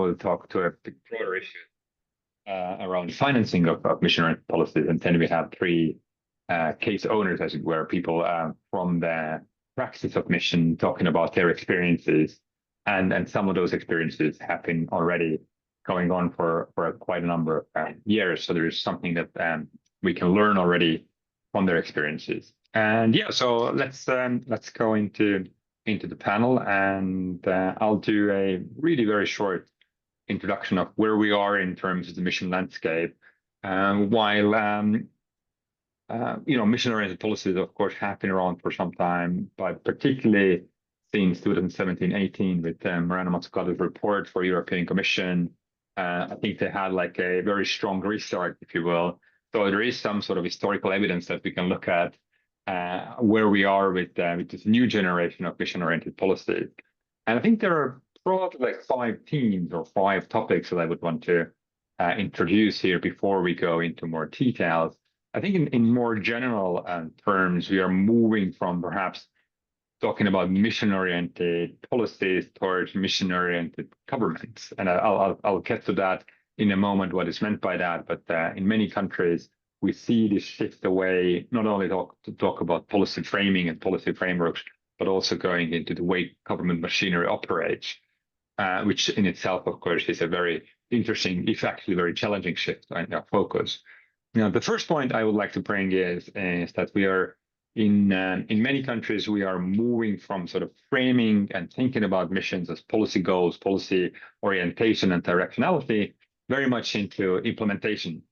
will talk to a bit broader issue around financing of mission-oriented policies. And then we have three case owners, as it were, people from the practice of mission talking about their experiences. And some of those experiences have been already going on for quite a number of years. So there is something that we can learn already from their experiences. And yeah, so let's go into the panel, and I'll do a really very short introduction of where we are in terms of the mission landscape. While mission-oriented policies, of course, have been around for some time, but particularly since 2017-18 with Morano Mazzucato's report for European Commission, I think they had like a very strong restart, if you will. So there is some sort of historical evidence that we can look at where we are with this new generation of mission-oriented policies. And I think there are probably like 5 themes or 5 topics that I would want to introduce here before we go into more details. I think in more general terms, we are moving from perhaps talking about mission-oriented policies towards mission-oriented governments. And I'll get to that in a moment, what is meant by that. But in many countries, we see this shift away, not only to talk about policy framing and policy frameworks, but also going into the way government machinery operates, which in itself, of course, is a very interesting, if actually very challenging shift in our focus. Now, the first point I would like to bring is that we are in many countries, we are moving from sort of framing and thinking about missions as policy goals, policy orientation and directionality, very much into implementation.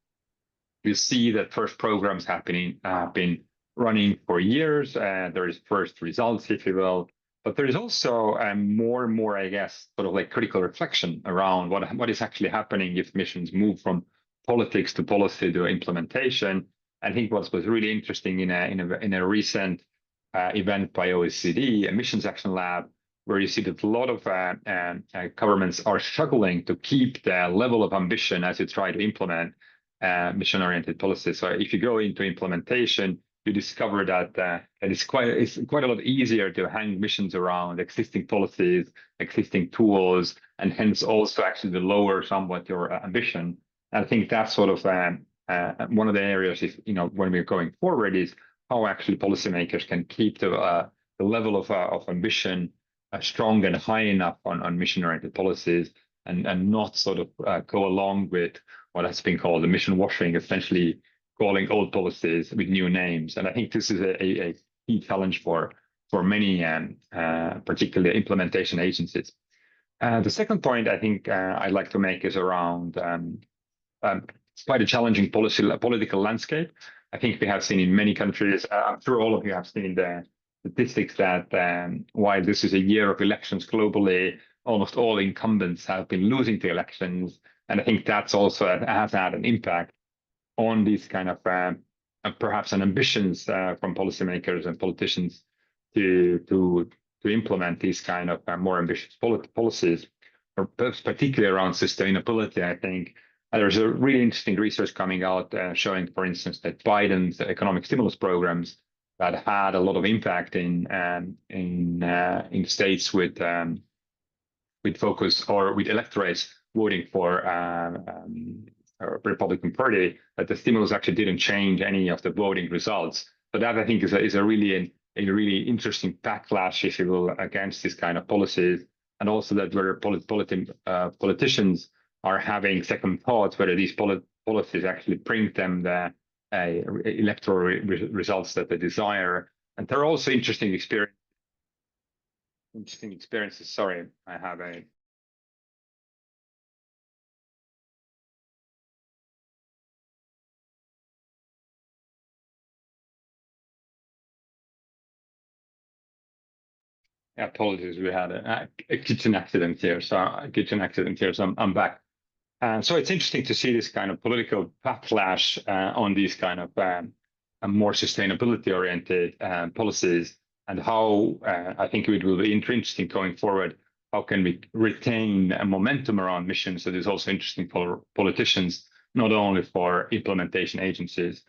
You see that first programs have been running for years, and there is first results, if you will. But there is also more and more, I guess, sort of like critical reflection around what is actually happening if missions move from politics to policy to implementation. I think what was really interesting in a recent event by OECD, a Missions Action Lab, where you see that a lot of governments are struggling to keep the level of ambition as you try to implement mission-oriented policies. So if you go into implementation, you discover that it's quite a lot easier to hang missions around existing policies, existing tools, and hence also actually to lower somewhat your ambition. And I think that's sort of one of the areas, when we're going forward, is how actually policymakers can keep the level of ambition strong and high enough on mission-oriented policies, and not sort of go along with what has been called the mission washing, essentially calling old policies with new names. And I think this is a key challenge for many, particularly implementation agencies. The second point I think I'd like to make is around it's quite a challenging political landscape. I think we have seen in many countries, I'm sure all of you have seen the statistics that while this is a year of elections globally, almost all incumbents have been losing the elections. And I think that's also has had an impact on these kind of perhaps an ambitions from policymakers and politicians to implement these kind of more ambitious policies, or particularly around sustainability. I think there's a really interesting research coming out showing, for instance, that Biden's economic stimulus programs that had a lot of impact in states with focus or with electorates voting for Republican Party, that the stimulus actually didn't change any of the voting results. So that I think is a really interesting backlash, if you will, against this kind of policies, and also that where politicians are having second thoughts whether these policies actually bring them the electoral results that they desire. And there are also interesting experiences. Sorry, I have a. Apologies, we had a kitchen accident here. So I'm back. So it's interesting to see this kind of political backlash on these kind of more sustainability-oriented policies, and how I think it will be interesting going forward. How can we retain a momentum around missions that is also interesting for politicians, not only for implementation agencies?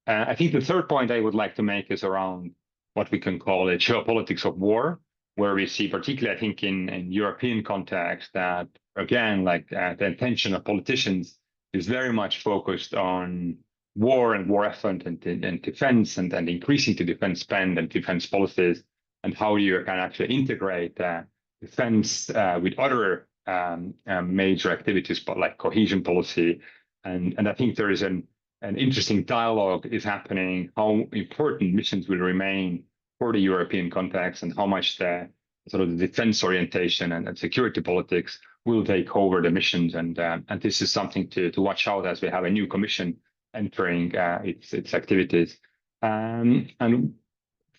I think the third point I would like to make is around what we can call a geopolitics of war. where we see, particularly, I think, in European context, that again, like the intention of politicians is very much focused on war and war effort and defense and increasing the defense spend and defense policies, and how you can actually integrate defense with other major activities, but like cohesion policy. And I think there is an interesting dialogue is happening, how important missions will remain for the European context, and how much the sort of the defense orientation and security politics will take over the missions. And this is something to watch out as we have a new commission entering its activities. And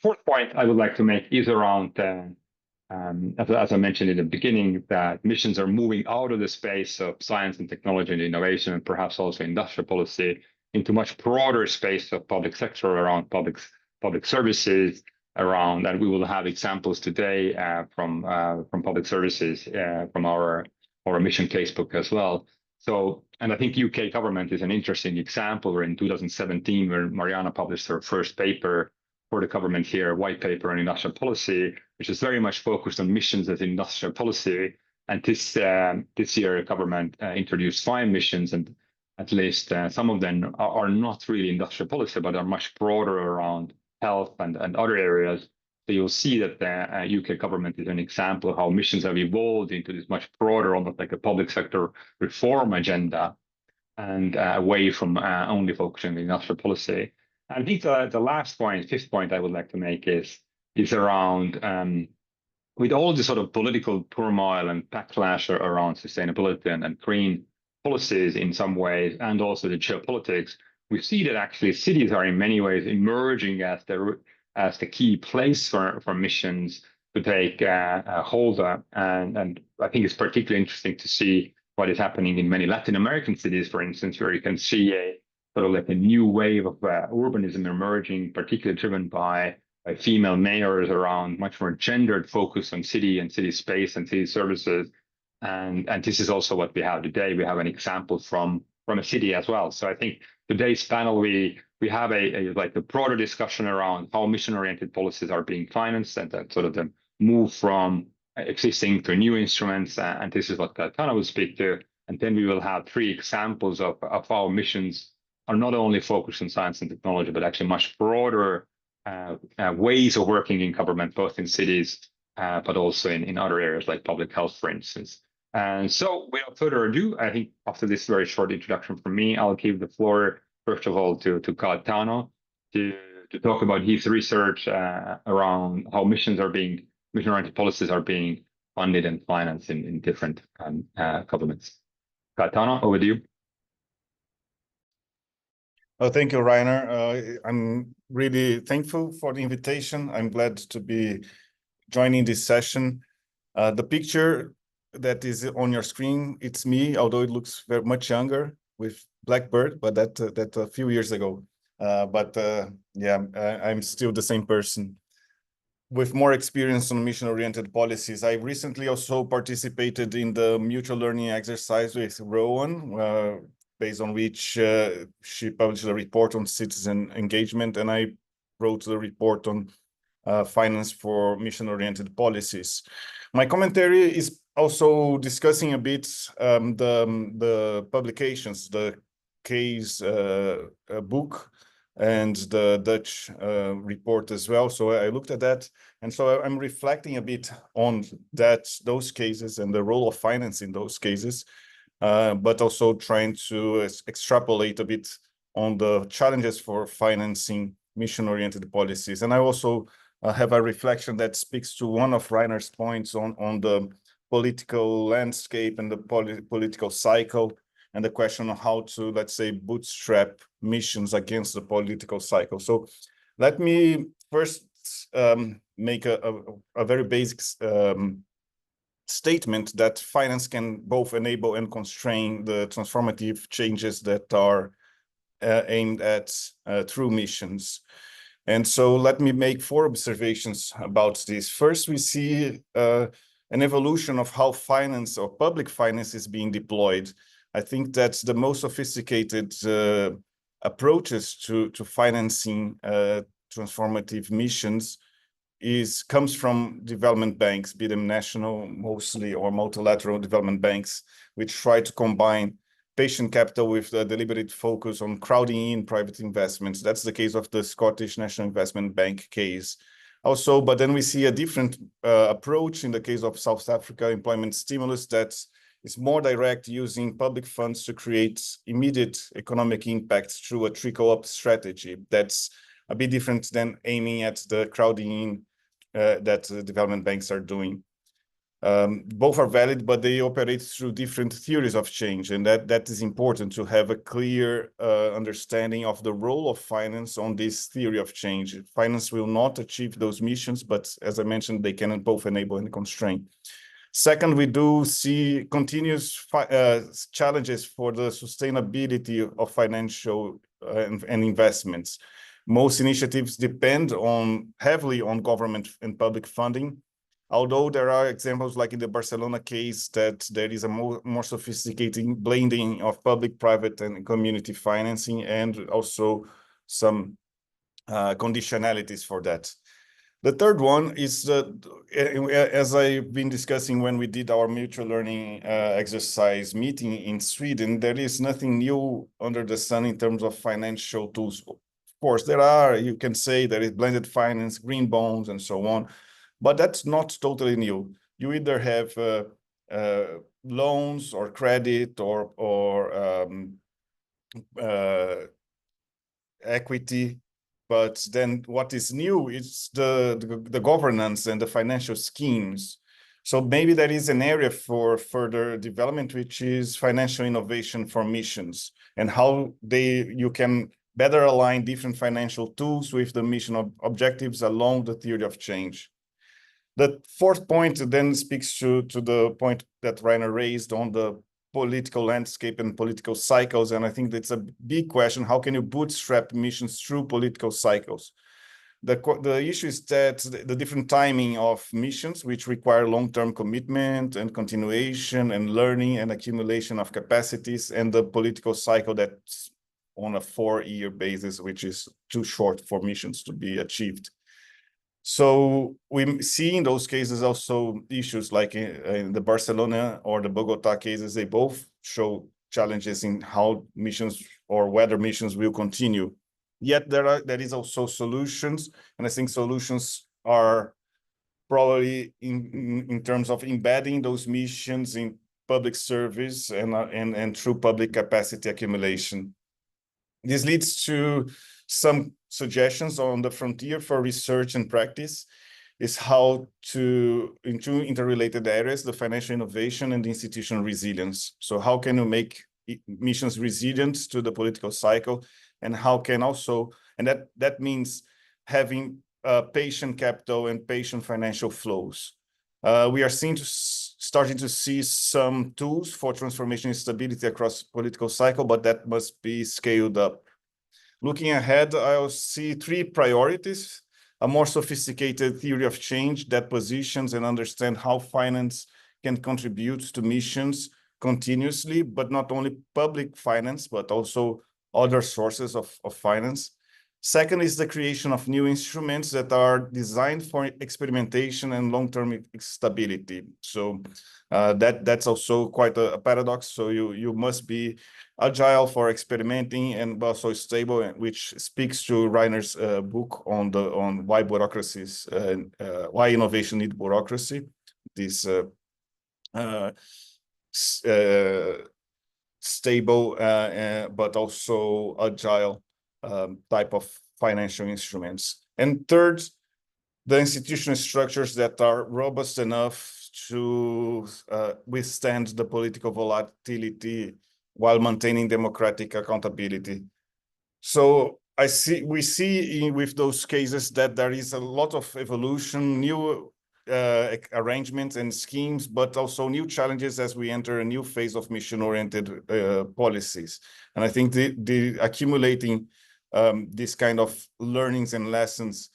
fourth point I would like to make is around, as I mentioned in the beginning, that missions are moving out of the space of science and technology and innovation, and perhaps also industrial policy, into much broader space of public sector around public services, around, and we will have examples today from public services from our mission casebook as well. So, and I think UK government is an interesting example, where in 2017, where Mariana published her first paper for the government here, white paper on industrial policy, which is very much focused on missions as industrial policy. And this year, government introduced 5 missions, and at least some of them are not really industrial policy, but are much broader around health and other areas. So you'll see that the UK government is an example of how missions have evolved into this much broader, almost like a public sector reform agenda, and away from only focusing on industrial policy. And I think the last point, fifth point I would like to make is around, with all the sort of political turmoil and backlash around sustainability and green policies in some ways, and also the geopolitics, we see that actually cities are in many ways emerging as the key place for missions to take hold of. And I think it's particularly interesting to see what is happening in many Latin American cities, for instance, where you can see a sort of like a new wave of urbanism emerging, particularly driven by female mayors, around much more gendered focus on city and city space and city services. And this is also what we have today. We have an example from a city as well. So I think today's panel, we have a broader discussion around how mission-oriented policies are being financed, and that sort of the move from existing to new instruments. And this is what Katana will speak to. And then we will have 3 examples of how missions are not only focused on science and technology, but actually much broader ways of working in government, both in cities, but also in other areas like public health, for instance. And so without further ado, I think after this very short introduction from me, I'll give the floor, first of all, to Katana to talk about his research around how mission-oriented policies are being funded and financed in different governments. Katana, over to you. Oh, thank you, Rainer. I'm really thankful for the invitation. I'm glad to be joining this session. The picture that is on your screen, it's me, although it looks very much younger with Blackbird, but that a few years ago. Yeah, I'm still the same person with more experience on mission-oriented policies. I recently also participated in the mutual learning exercise with Rowan, based on which she published a report on citizen engagement, and I wrote the report on finance for mission-oriented policies. My commentary is also discussing a bit the publications, the case book, and the Dutch report as well. So I looked at that, and so I'm reflecting a bit on those cases and the role of finance in those cases, but also trying to extrapolate a bit on the challenges for financing mission-oriented policies. And I also have a reflection that speaks to one of Rainer's points on the political landscape and the political cycle, and the question of how to, let's say, bootstrap missions against the political cycle. So let me first make a very basic statement that finance can both enable and constrain the transformative changes that are aimed at through missions. And so let me make 4 observations about this. First, we see an evolution of how finance or public finance is being deployed. I think that the most sophisticated approaches to financing transformative missions comes from development banks, be them national mostly or multilateral development banks, which try to combine patient capital with a deliberate focus on crowding in private investments. That's the case of the Scottish National Investment Bank case. Also, but then we see a different approach in the case of South Africa employment stimulus that is more direct, using public funds to create immediate economic impact through a trickle-up strategy. That's a bit different than aiming at the crowding in that development banks are doing. Both are valid, but they operate through different theories of change, and that is important to have a clear understanding of the role of finance on this theory of change. Finance will not achieve those missions, but as I mentioned, they can both enable and constrain. Second, we do see continuous challenges for the sustainability of financial and investments. Most initiatives depend heavily on government and public funding, although there are examples like in the Barcelona case that there is a more sophisticated blending of public, private, and community financing, and also some conditionalities for that. The third one is, as I've been discussing when we did our mutual learning exercise meeting in Sweden, there is nothing new under the sun in terms of financial tools. Of course, you can say there is blended finance, green bonds, and so on, but that's not totally new. You either have loans or credit or equity. But then what is new is the governance and the financial schemes. So maybe there is an area for further development, which is financial innovation for missions, and how you can better align different financial tools with the mission objectives along the theory of change. The fourth point then speaks to the point that Rainer raised on the political landscape and political cycles. And I think that's a big question. How can you bootstrap missions through political cycles? The issue is that the different timing of missions, which require long-term commitment and continuation and learning and accumulation of capacities, and the political cycle that's on a 4-year basis, which is too short for missions to be achieved. So we see in those cases also issues like in the Barcelona or the Bogota cases. They both show challenges in how missions or whether missions will continue. Yet there is also solutions, and I think solutions are probably in terms of embedding those missions in public service and through public capacity accumulation. This leads to some suggestions on the frontier for research and practice, is how to, in two interrelated areas, the financial innovation and the institutional resilience. So how can you make missions resilient to the political cycle, and how can also, and that means having patient capital and patient financial flows. We are starting to see some tools for transformation and stability across political cycle, but that must be scaled up. Looking ahead, I'll see 3 priorities: a more sophisticated theory of change that positions and understands how finance can contribute to missions continuously, but not only public finance, but also other sources of finance. Second is the creation of new instruments that are designed for experimentation and long-term stability. So that's also quite a paradox. So you must be agile for experimenting and also stable, which speaks to Rainer's book on why bureaucracies, why innovation needs bureaucracy. This stable but also agile type of financial instruments. And third, the institutional structures that are robust enough to withstand the political volatility while maintaining democratic accountability. So we see with those cases that there is a lot of evolution, new arrangements and schemes, but also new challenges as we enter a new phase of mission-oriented policies. And I think the accumulating this kind of learnings and lessons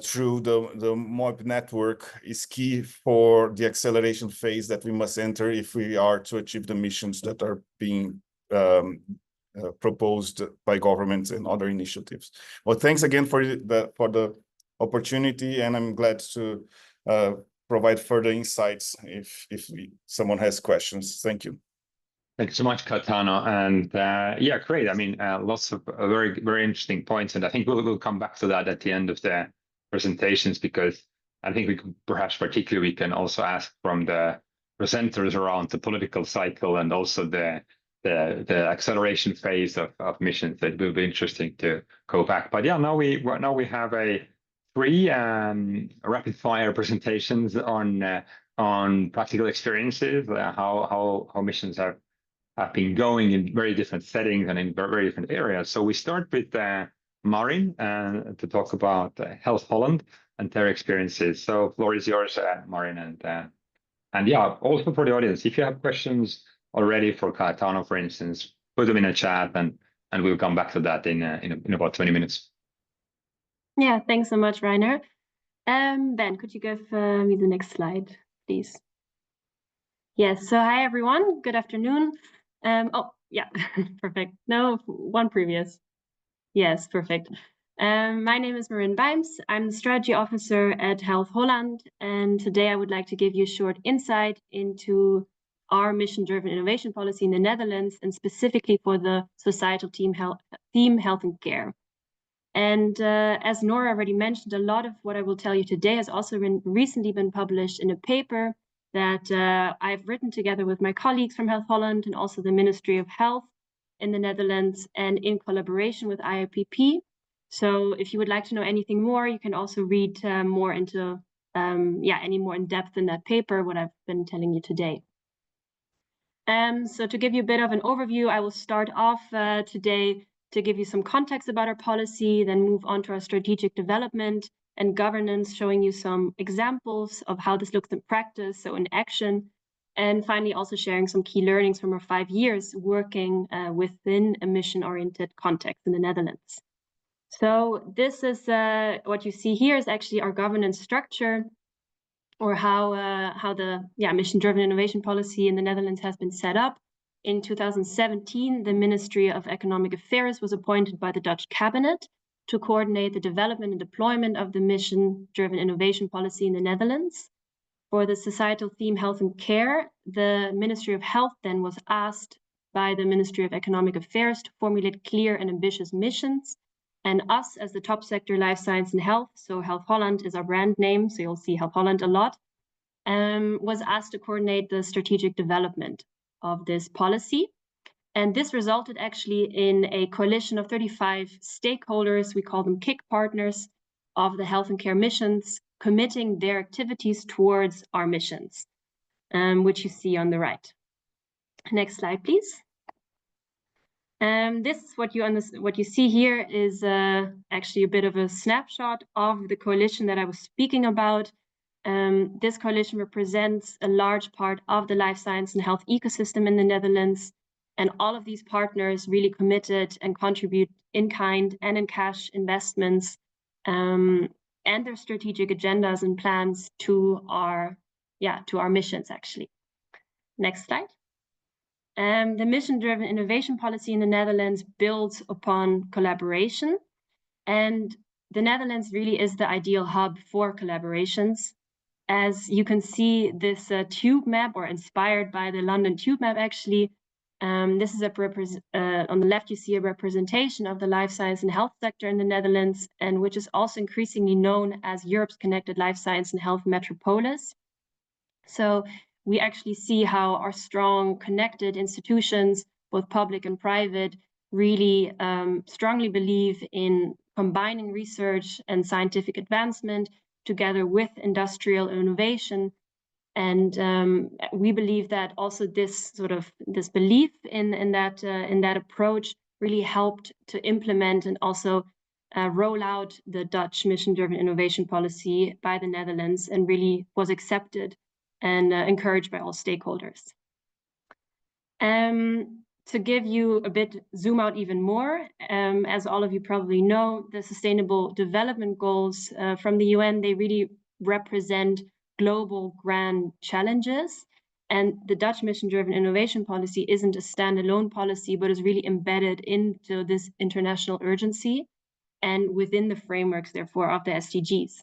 through the MOIP network is key for the acceleration phase that we must enter if we are to achieve the missions that are being proposed by governments and other initiatives. Well, thanks again for the opportunity, and I'm glad to provide further insights if someone has questions. Thank you. Thank you so much, Caetano. And yeah, great. I mean, lots of very, very interesting points. And I think we'll come back to that at the end of the presentations, because I think we could, perhaps particularly we can also ask from the presenters around the political cycle and also the acceleration phase of missions. That will be interesting to go back. But yeah, now we have three rapid fire presentations on practical experiences, how missions have been going in very different settings and in very different areas. So we start with Marin to talk about Health Holland and their experiences. So floor is yours, Marin, and yeah, also for the audience, if you have questions already for Caetano, for instance, put them in a chat, and we'll come back to that in about 20 minutes. Yeah, thanks so much, Rainer. Ben, could you give me the next slide, please? Yes, so hi everyone, good afternoon. Oh, yeah, perfect. No, one previous. Yes, perfect. My name is Marin Bijms. I'm the strategy officer at Health Holland, and today I would like to give you a short insight into our mission-driven innovation policy in the Netherlands, and specifically for the societal theme health and care. And as Nora already mentioned, a lot of what I will tell you today has also recently been published in a paper that I've written together with my colleagues from Health Holland and also the Ministry of Health in the Netherlands, and in collaboration with IIPP. So if you would like to know anything more, you can also read more into any more in depth in that paper, what I've been telling you today. So to give you a bit of an overview, I will start off today to give you some context about our policy, then move on to our strategic development and governance, showing you some examples of how this looks in practice, so in action, and finally also sharing some key learnings from our 5 years working within a mission-oriented context in the Netherlands. So this is what you see here is actually our governance structure, or how the mission-driven innovation policy in the Netherlands has been set up. In 2017, the Ministry of Economic Affairs was appointed by the Dutch cabinet to coordinate the development and deployment of the mission-driven innovation policy in the Netherlands. For the societal theme health and care, the Ministry of Health then was asked by the Ministry of Economic Affairs to formulate clear and ambitious missions. And us as the top sector, life science and health, so Health Holland is our brand name, so you'll see Health Holland a lot, was asked to coordinate the strategic development of this policy. And this resulted actually in a coalition of 35 stakeholders, we call them KIC partners, of the health and care missions, committing their activities towards our missions, which you see on the right. Next slide, please. This is what you see here is actually a bit of a snapshot of the coalition that I was speaking about. This coalition represents a large part of the life science and health ecosystem in the Netherlands, and all of these partners really committed and contribute in kind and in cash investments and their strategic agendas and plans to our missions actually. Next slide. The mission-driven innovation policy in the Netherlands builds upon collaboration, and the Netherlands really is the ideal hub for collaborations. As you can see, this tube map, or inspired by the London tube map actually, this is on the left you see a representation of the life science and health sector in the Netherlands, and which is also increasingly known as Europe's connected life science and health metropolis. So we actually see how our strong connected institutions, both public and private, really strongly believe in combining research and scientific advancement together with industrial innovation. And we believe that also this belief in that approach really helped to implement and also roll out the Dutch mission-driven innovation policy by the Netherlands, and really was accepted and encouraged by all stakeholders. To give you a bit, zoom out even more, as all of you probably know, the Sustainable Development Goals from the UN, they really represent global grand challenges. And the Dutch mission-driven innovation policy isn't a standalone policy, but is really embedded into this international urgency. and within the frameworks, therefore, of the SDGs.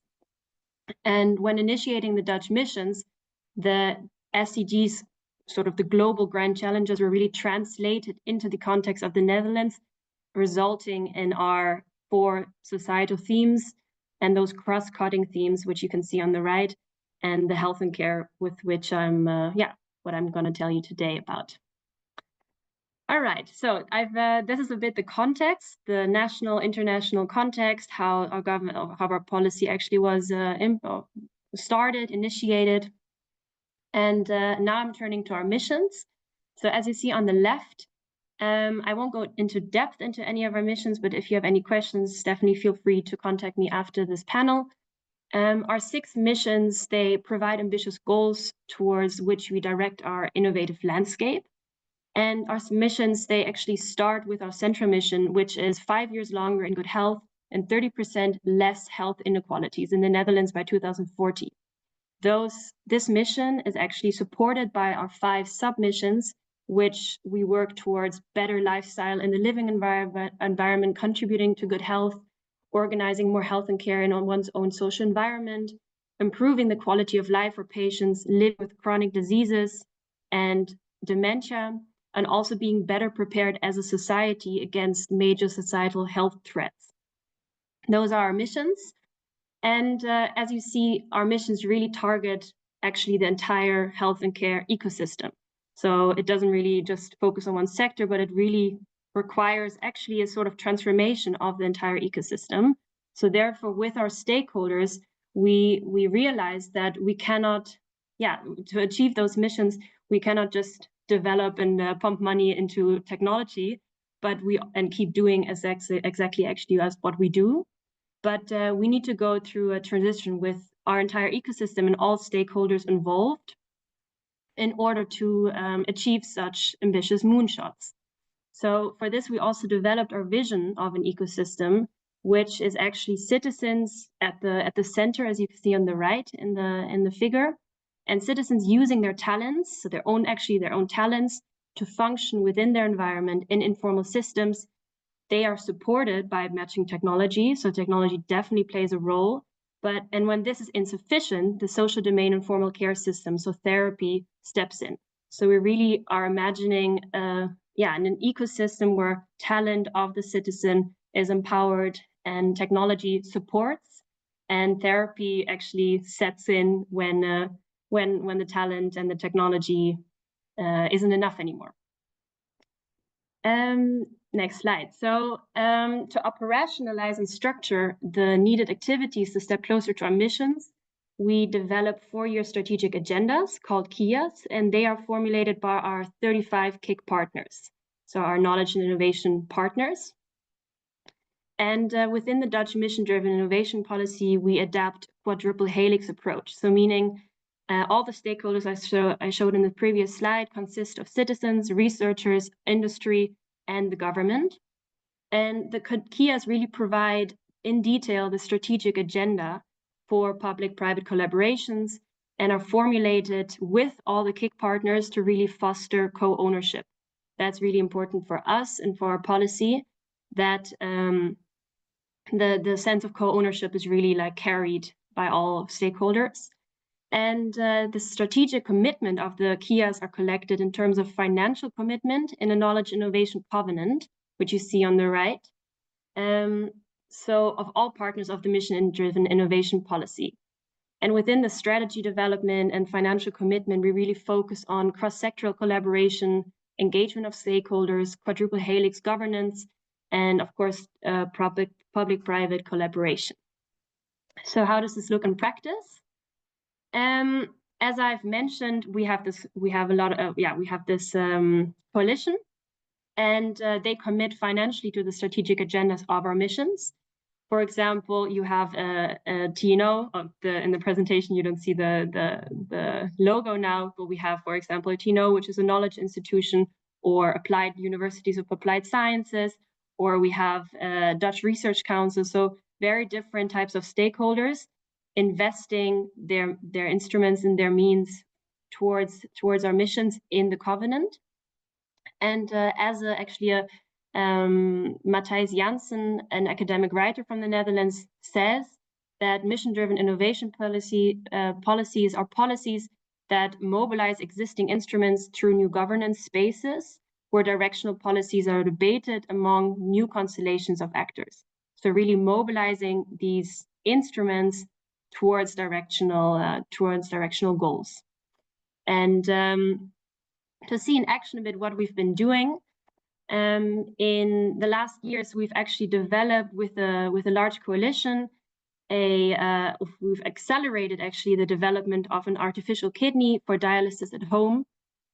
And when initiating the Dutch missions, the SDGs, sort of the global grand challenges, were really translated into the context of the Netherlands, resulting in our 4 societal themes and those cross-cutting themes, which you can see on the right, and the health and care, with which what I'm going to tell you today about. All right, so this is a bit the context, the national, international context, how our government, how our policy actually was started, initiated. And now I'm turning to our missions. So as you see on the left, I won't go into depth into any of our missions, but if you have any questions, definitely feel free to contact me after this panel. Our 6 missions, they provide ambitious goals towards which we direct our innovative landscape. And our missions, they actually start with our central mission, which is 5 years longer in good health and 30% less health inequalities in the Netherlands by 2040. This mission is actually supported by our 5 submissions, which we work towards better lifestyle in the living environment, contributing to good health, organizing more health and care in one's own social environment, improving the quality of life for patients living with chronic diseases and dementia, and also being better prepared as a society against major societal health threats. Those are our missions. And as you see, our missions really target actually the entire health and care ecosystem. So it doesn't really just focus on one sector, but it really requires actually a sort of transformation of the entire ecosystem. So therefore, with our stakeholders, we realize that we cannot, to achieve those missions, we cannot just develop and pump money into technology, but and keep doing exactly actually as what we do. But we need to go through a transition with our entire ecosystem and all stakeholders involved in order to achieve such ambitious moonshots. So for this, we also developed our vision of an ecosystem, which is actually citizens at the center, as you can see on the right in the figure, and citizens using their talents, so their own talents, to function within their environment in informal systems. They are supported by matching technology, so technology definitely plays a role. And when this is insufficient, the social domain and formal care system, so therapy, steps in. So we really are imagining in an ecosystem where talent of the citizen is empowered and technology supports, and therapy actually sets in when the talent and the technology isn't enough anymore. Next slide. So to operationalize and structure the needed activities to step closer to our missions, we developed 4-year strategic agendas called KIAs, and they are formulated by our 35 KIC partners, so our knowledge and innovation partners. And within the Dutch mission-driven innovation policy, we adapt quadruple helix approach. So meaning all the stakeholders I showed in the previous slide consist of citizens, researchers, industry, and the government. And the KIAs really provide in detail the strategic agenda for public-private collaborations and are formulated with all the KIC partners to really foster co-ownership. That's really important for us and for our policy, that the sense of co-ownership is really carried by all stakeholders. And the strategic commitment of the KIAs are collected in terms of financial commitment in a knowledge innovation covenant, which you see on the right. So of all partners of the mission-driven innovation policy. And within the strategy development and financial commitment, we really focus on cross-sectoral collaboration, engagement of stakeholders, quadruple helix governance, and of course, public-private collaboration. So how does this look in practice? As I've mentioned, we have this coalition, and they commit financially to the strategic agendas of our missions. For example, you have a TNO. In the presentation, you don't see the logo now, but we have, for example, a TNO, which is a knowledge institution, or applied universities of applied sciences, or we have Dutch Research Council. So very different types of stakeholders investing their instruments and their means towards our missions in the covenant. And as a Matthijs Jansen, an academic writer from the Netherlands, says that mission-driven innovation policies are policies that mobilize existing instruments through new governance spaces where directional policies are debated among new constellations of actors. So really mobilizing these instruments towards directional goals. And to see in action a bit what we've been doing, in the last years, we've actually developed with a large coalition we've accelerated actually the development of an artificial kidney for dialysis at home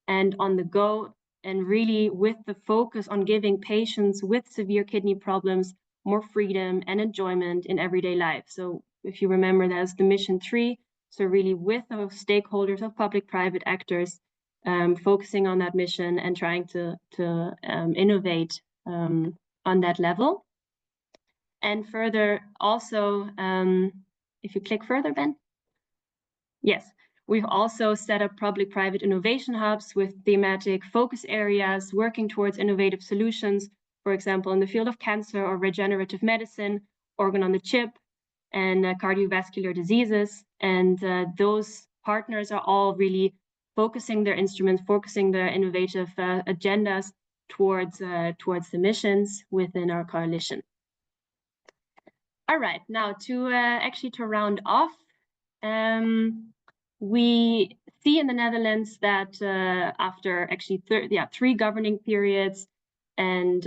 and on the go, and really with the focus on giving patients with severe kidney problems more freedom and enjoyment in everyday life. So if you remember, that's the mission 3. So really with those stakeholders of public-private actors, focusing on that mission and trying to innovate on that level. And further, also, if you click further, Ben. Yes, we've also set up public-private innovation hubs with thematic focus areas working towards innovative solutions, for example, in the field of cancer or regenerative medicine, organ on the chip, and cardiovascular diseases. And those partners are all really focusing their instruments, focusing their innovative agendas towards the missions within our coalition. All right, now to round off, we see in the Netherlands that after actually 3 governing periods, and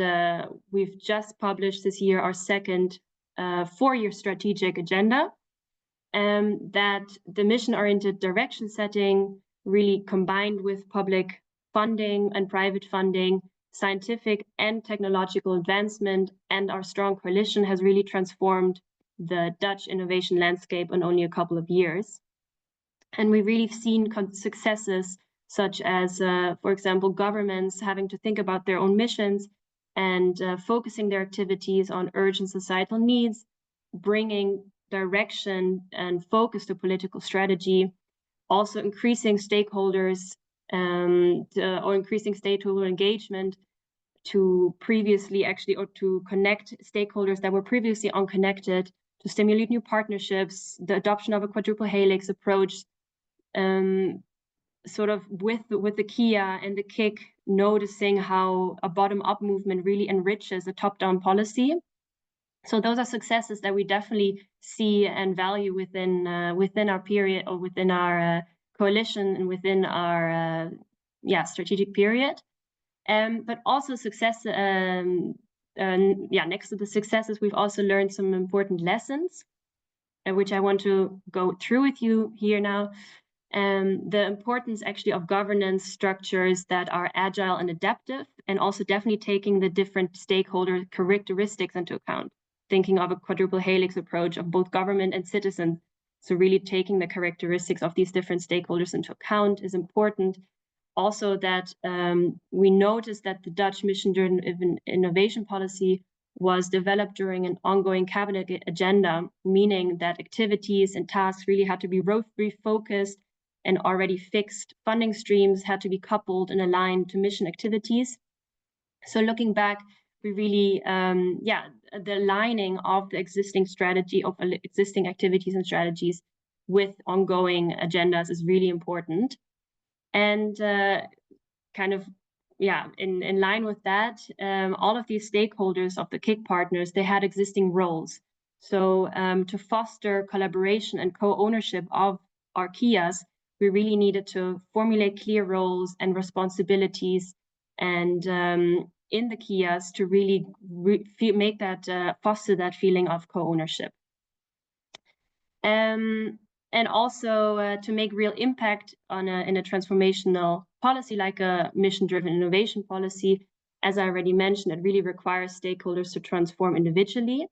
we've just published this year our second 4-year strategic agenda, that the mission-oriented direction setting really combined with public funding and private funding, scientific and technological advancement, and our strong coalition has really transformed the Dutch innovation landscape in only a couple of years. And we've really seen successes such as, for example, governments having to think about their own missions and focusing their activities on urgent societal needs, bringing direction and focus to political strategy, also increasing stakeholders or increasing stakeholder engagement to to connect stakeholders that were previously unconnected, to stimulate new partnerships, the adoption of a quadruple helix approach, sort of with the KIA and the KIC, noticing how a bottom-up movement really enriches a top-down policy. So those are successes that we definitely see and value within our period, or within our coalition and within our strategic period. But also next to the successes, we've also learned some important lessons, which I want to go through with you here now. The importance actually of governance structures that are agile and adaptive, and also definitely taking the different stakeholder characteristics into account. Thinking of a quadruple helix approach of both government and citizens. So really taking the characteristics of these different stakeholders into account is important. Also that we noticed that the Dutch mission-driven innovation policy was developed during an ongoing cabinet agenda, meaning that activities and tasks really had to be refocused, and already fixed funding streams had to be coupled and aligned to mission activities. So looking back, we really, the aligning of the existing strategy of existing activities and strategies with ongoing agendas is really important. And in line with that, all of these stakeholders of the KIC partners, they had existing roles. So to foster collaboration and co-ownership of our KIAs, we really needed to formulate clear roles and responsibilities, and in the KIAs to really make that foster that feeling of co-ownership. And also to make real impact in a transformational policy like a mission-driven innovation policy. As I already mentioned, it really requires stakeholders to transform individually.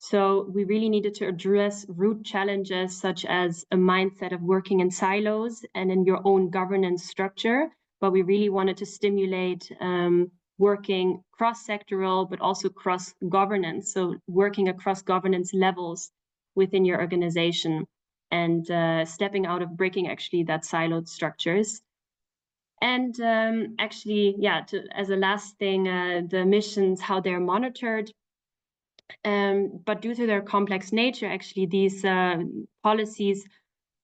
So we really needed to address root challenges such as a mindset of working in silos and in your own governance structure, but we really wanted to stimulate working cross-sectoral, but also cross-governance. So working across governance levels within your organization and stepping out of breaking actually that siloed structures. And actually, yeah, as a last thing, the emissions, how they're monitored. But due to their complex nature, actually, these policies,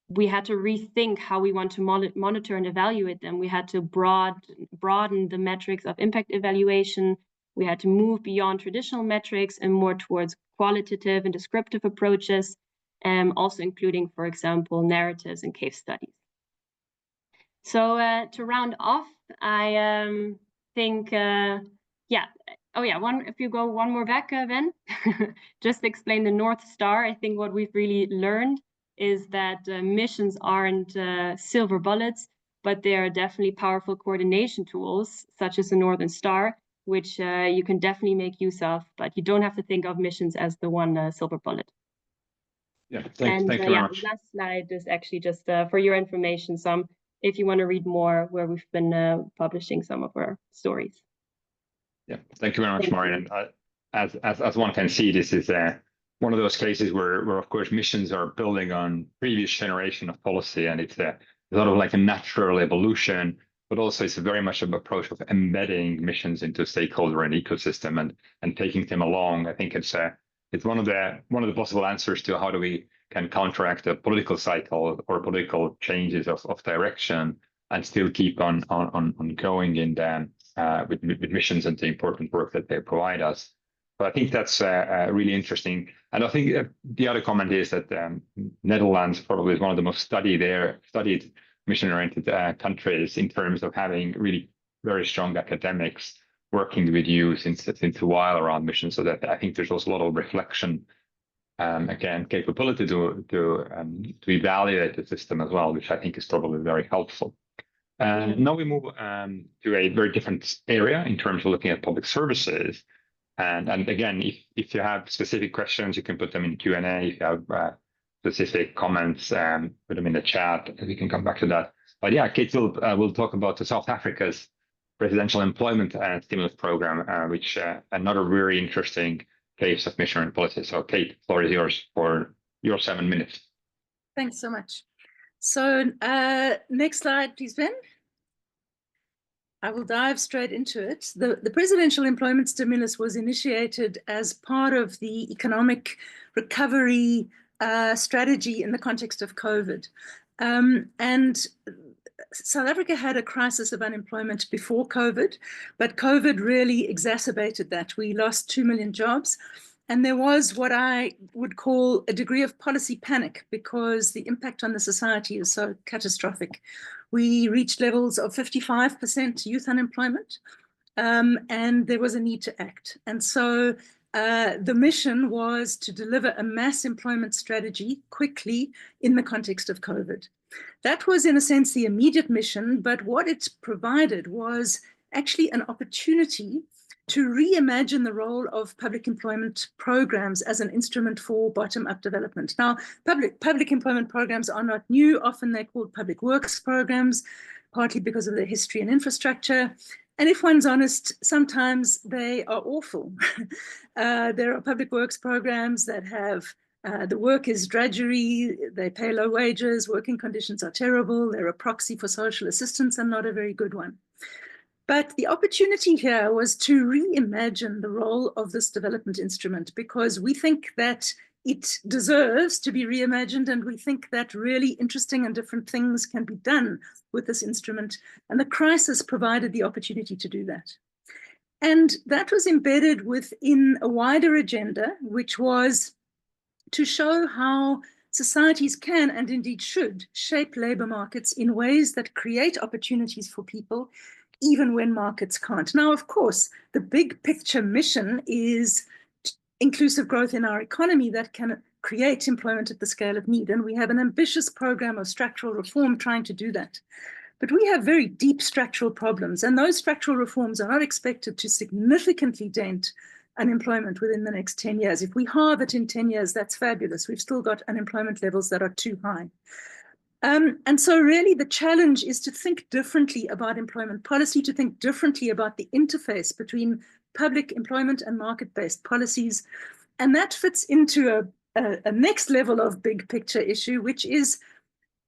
we had to rethink how we want to monitor and evaluate them. We had to broaden the metrics of impact evaluation. We had to move beyond traditional metrics and more towards qualitative and descriptive approaches, also including, for example, narratives and case studies. So to round off, I think, yeah. Oh yeah, if you go one more back, Ben, just explain the North Star. I think what we've really learned is that missions aren't silver bullets, but they are definitely powerful coordination tools, such as the Northern Star, which you can definitely make use of, but you don't have to think of missions as the one silver bullet. Yeah, thank you very much. The last slide is actually just for your information, if you want to read more, where we've been publishing some of our stories. Yeah, thank you very much, Marian. And as one can see, this is one of those cases where of course missions are building on previous generation of policy, and it's a lot of like a natural evolution, but also it's very much an approach of embedding missions into stakeholder and ecosystem and taking them along. I think it's one of the possible answers to how do we can counteract a political cycle or political changes of direction and still keep on going in the with missions and the important work that they provide us. But I think that's really interesting. And I think the other comment is that Netherlands probably is one of the most studied mission-oriented countries in terms of having really very strong academics working with you since a while around missions. So that I think there's also a lot of reflection, again, capability to evaluate the system as well, which I think is probably very helpful. Now we move to a very different area in terms of looking at public services. And again, if you have specific questions, you can put them in Q&A. If you have specific comments, put them in the chat, and we can come back to that. But yeah, Kattel will talk about the South Africa's presidential employment stimulus program, which another very interesting case of mission and policy. So Kate, the floor is yours for your 7 minutes. Thanks so much. So next slide, please, Ben. I will dive straight into it. The presidential employment stimulus was initiated as part of the economic recovery strategy in the context of COVID. And South Africa had a crisis of unemployment before COVID, but COVID really exacerbated that. We lost 2 million jobs. And there was what I would call a degree of policy panic because the impact on the society is so catastrophic. We reached levels of 55% youth unemployment, and there was a need to act. And so the mission was to deliver a mass employment strategy quickly in the context of COVID. That was, in a sense, the immediate mission, but what it provided was actually an opportunity to reimagine the role of public employment programs as an instrument for bottom-up development. Now, public employment programs are not new. Often they're called public works programs, partly because of their history and infrastructure. And if one's honest, sometimes they are awful. There are public works programs that have the work is drudgery, they pay low wages, working conditions are terrible, they're a proxy for social assistance and not a very good one. But the opportunity here was to reimagine the role of this development instrument because we think that it deserves to be reimagined, and we think that really interesting and different things can be done with this instrument. And the crisis provided the opportunity to do that. And that was embedded within a wider agenda, which was to show how societies can and indeed should shape labor markets in ways that create opportunities for people even when markets can't. Now, of course, the big picture mission is inclusive growth in our economy that can create employment at the scale of need. And we have an ambitious program of structural reform trying to do that. But we have very deep structural problems, and those structural reforms are not expected to significantly dent unemployment within the next 10 years. If we halve it in 10 years, that's fabulous. We've still got unemployment levels that are too high. And so really the challenge is to think differently about employment policy, to think differently about the interface between public employment and market-based policies. And that fits into a next level of big picture issue, which is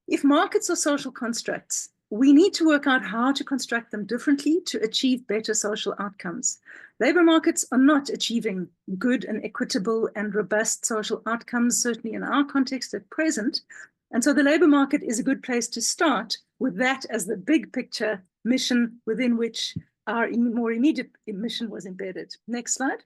if markets are social constructs, we need to work out how to construct them differently to achieve better social outcomes. Labor markets are not achieving good and equitable and robust social outcomes, certainly in our context at present. And so the labor market is a good place to start with that as the big picture mission within which our more immediate mission was embedded. Next slide.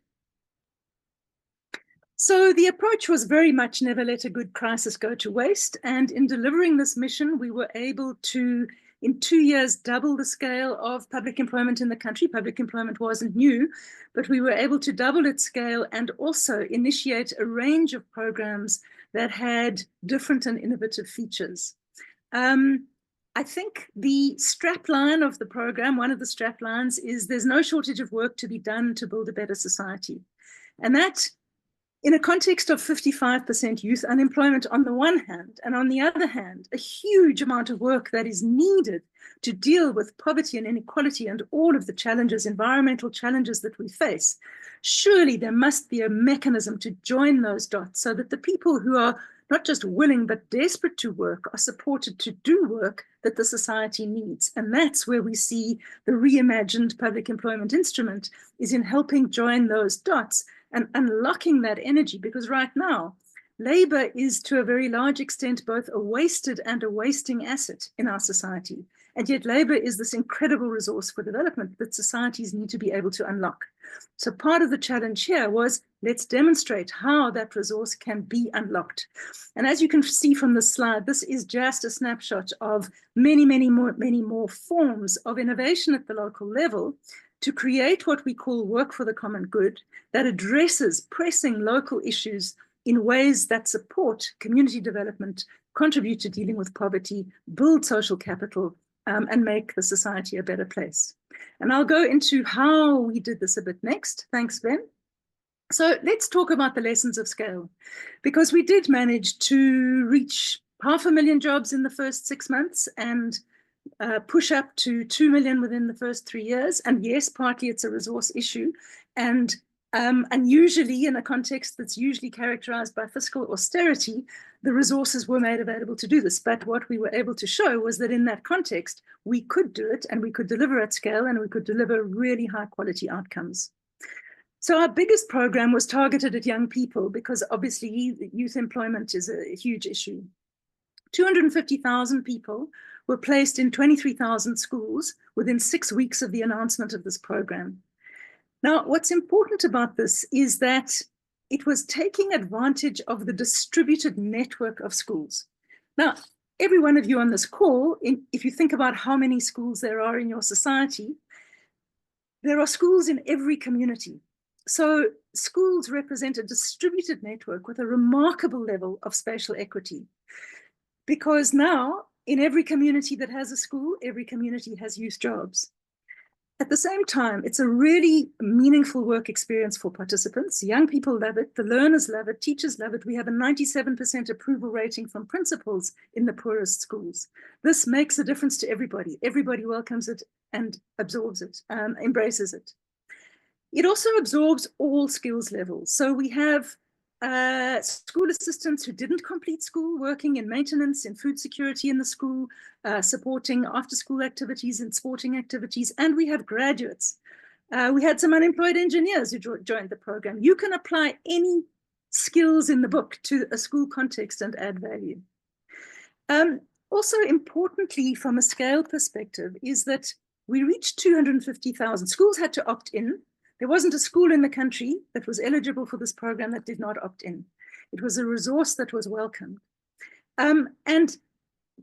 So the approach was very much never let a good crisis go to waste. And in delivering this mission, we were able to, in 2 years, double the scale of public employment in the country. Public employment wasn't new, but we were able to double its scale and also initiate a range of programs that had different and innovative features. I think the strapline of the program, one of the straplines, is there's no shortage of work to be done to build a better society. And that, in a context of 55% youth unemployment on the one hand, and on the other hand, a huge amount of work that is needed to deal with poverty and inequality and all of the challenges, environmental challenges that we face, surely there must be a mechanism to join those dots so that the people who are not just willing but desperate to work are supported to do work that the society needs. And that's where we see the reimagined public employment instrument is in helping join those dots and unlocking that energy, because right now, labor is to a very large extent both a wasted and a wasting asset in our society. And yet labor is this incredible resource for development that societies need to be able to unlock. So part of the challenge here was, let's demonstrate how that resource can be unlocked. And as you can see from the slide, this is just a snapshot of many more forms of innovation at the local level to create what we call work for the common good that addresses pressing local issues in ways that support community development, contribute to dealing with poverty, build social capital, and make the society a better place. And I'll go into how we did this a bit next. Thanks, Ben. So let's talk about the lessons of scale, because we did manage to reach 500,000 jobs in the first 6 months and push up to 2 million within the first 3 years. And yes, partly it's a resource issue. And usually in a context that's usually characterized by fiscal austerity, the resources were made available to do this. But what we were able to show was that in that context, we could do it and we could deliver at scale and we could deliver really high quality outcomes. So our biggest program was targeted at young people because obviously youth employment is a huge issue. 250,000 people were placed in 23,000 schools within 6 weeks of the announcement of this program. Now, what's important about this is that it was taking advantage of the distributed network of schools. Now, every one of you on this call, if you think about how many schools there are in your society, there are schools in every community. So schools represent a distributed network with a remarkable level of spatial equity. Because now, in every community that has a school, every community has youth jobs. At the same time, it's a really meaningful work experience for participants. Young people love it, the learners love it, teachers love it. We have a 97% approval rating from principals in the poorest schools. This makes a difference to everybody. Everybody welcomes it and absorbs it, embraces it. It also absorbs all skills levels. So we have school assistants who didn't complete school, working in maintenance, in food security in the school, supporting after-school activities and sporting activities, and we have graduates. We had some unemployed engineers who joined the program. You can apply any skills in the book to a school context and add value. Also importantly, from a scale perspective, is that we reached 250,000. Schools had to opt in. There wasn't a school in the country that was eligible for this program that did not opt in. It was a resource that was welcomed. And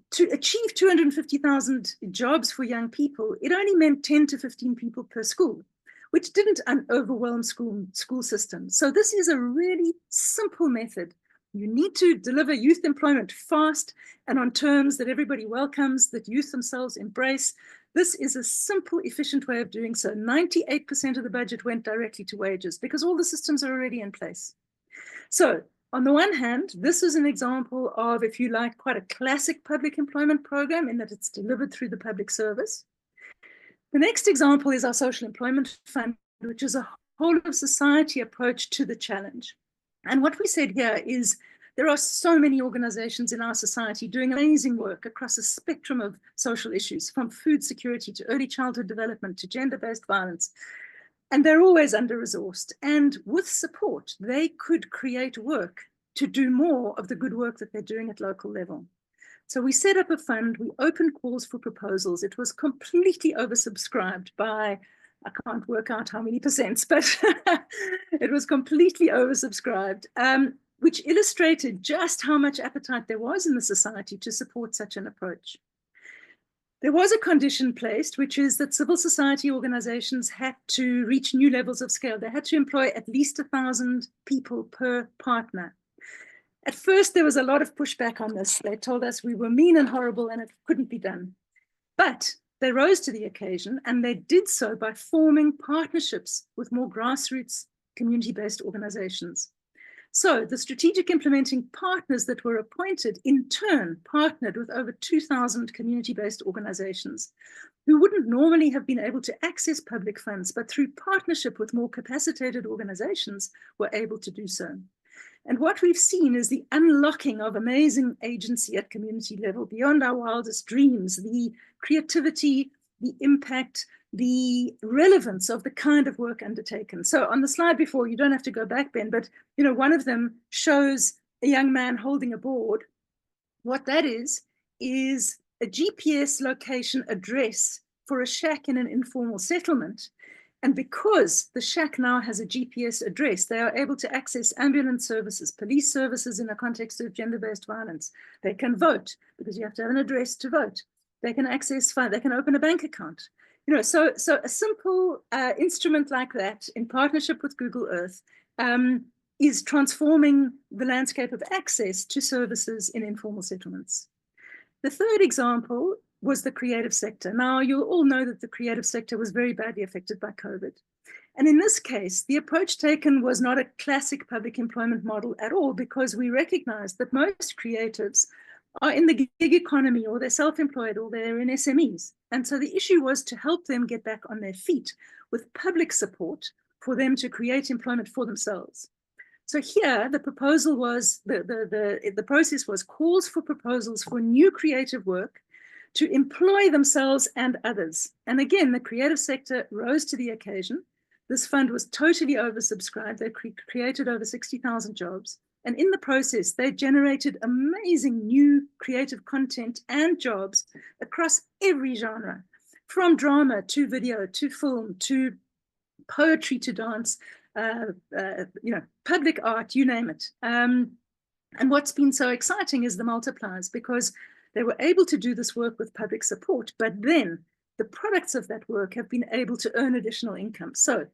to achieve 250,000 jobs for young people, it only meant 10 to 15 people per school, which didn't overwhelm school systems. So this is a really simple method. You need to deliver youth employment fast and on terms that everybody welcomes, that youth themselves embrace. This is a simple, efficient way of doing so. 98% of the budget went directly to wages because all the systems are already in place. So on the one hand, this is an example of, if you like, quite a classic public employment program in that it's delivered through the public service. The next example is our social employment fund, which is a whole of society approach to the challenge. And what we said here is There are so many organizations in our society doing amazing work across a spectrum of social issues, from food security to early childhood development to gender-based violence. And they're always under-resourced. And with support, they could create work to do more of the good work that they're doing at local level. So we set up a fund, we opened calls for proposals. It was completely oversubscribed by, I can't work out how many percents, but it was completely oversubscribed, which illustrated just how much appetite there was in the society to support such an approach. There was a condition placed, which is that civil society organizations had to reach new levels of scale. They had to employ at least 1,000 people per partner. At first, there was a lot of pushback on this. They told us we were mean and horrible and it couldn't be done. But they rose to the occasion, and they did so by forming partnerships with more grassroots community-based organizations. So the strategic implementing partners that were appointed in turn partnered with over 2,000 community-based organizations who wouldn't normally have been able to access public funds, but through partnership with more capacitated organizations were able to do so. And what we've seen is the unlocking of amazing agency at community level beyond our wildest dreams, the creativity, the impact, the relevance of the kind of work undertaken. So on the slide before, you don't have to go back, Ben, but one of them shows a young man holding a board. What that is a GPS location address for a shack in an informal settlement. And because the shack now has a GPS address, they are able to access ambulance services, police services in a context of gender-based violence. They can vote because you have to have an address to vote. They can access funds, they can open a bank account. So a simple instrument like that in partnership with Google Earth is transforming the landscape of access to services in informal settlements. The third example was the creative sector. Now, you'll all know that the creative sector was very badly affected by COVID. And in this case, the approach taken was not a classic public employment model at all, because we recognized that most creatives are in the gig economy, or they're self-employed, or they're in SMEs. And so the issue was to help them get back on their feet with public support for them to create employment for themselves. So here, the proposal was, the process was calls for proposals for new creative work to employ themselves and others. And again, the creative sector rose to the occasion. This fund was totally oversubscribed. They created over 60,000 jobs. And in the process, they generated amazing new creative content and jobs across every genre, from drama to video to film to poetry to dance, public art, you name it. And what's been so exciting is the multipliers, because they were able to do this work with public support, but then the products of that work have been able to earn additional income. So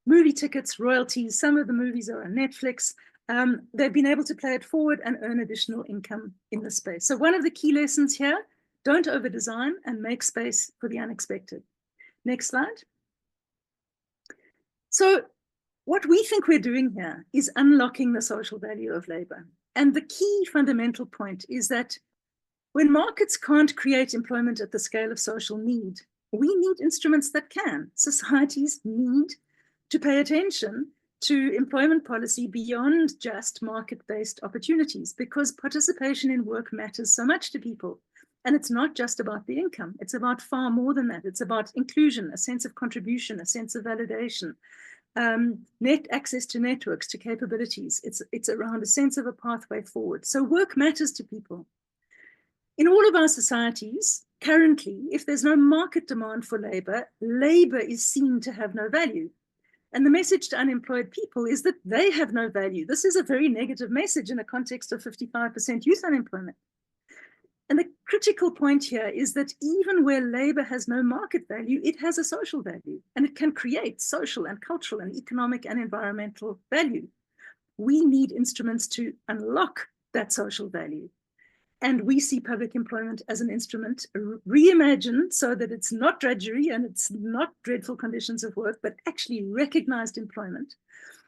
movie tickets, royalties, some of the movies are on Netflix. They've been able to play it forward and earn additional income in the space. So one of the key lessons here, don't over-design and make space for the unexpected. Next slide. So what we think we're doing here is unlocking the social value of labor. And the key fundamental point is that when markets can't create employment at the scale of social need, we need instruments that can. Societies need to pay attention to employment policy beyond just market-based opportunities, because participation in work matters so much to people. And it's not just about the income. It's about far more than that. It's about inclusion, a sense of contribution, a sense of validation, net access to networks, to capabilities. It's around a sense of a pathway forward. So work matters to people. In all of our societies, currently, if there's no market demand for labor, labor is seen to have no value. And the message to unemployed people is that they have no value. This is a very negative message in a context of 55% youth unemployment. And the critical point here is that even where labor has no market value, it has a social value, and it can create social and cultural and economic and environmental value. We need instruments to unlock that social value. And we see public employment as an instrument reimagined so that it's not drudgery and it's not dreadful conditions of work, but actually recognized employment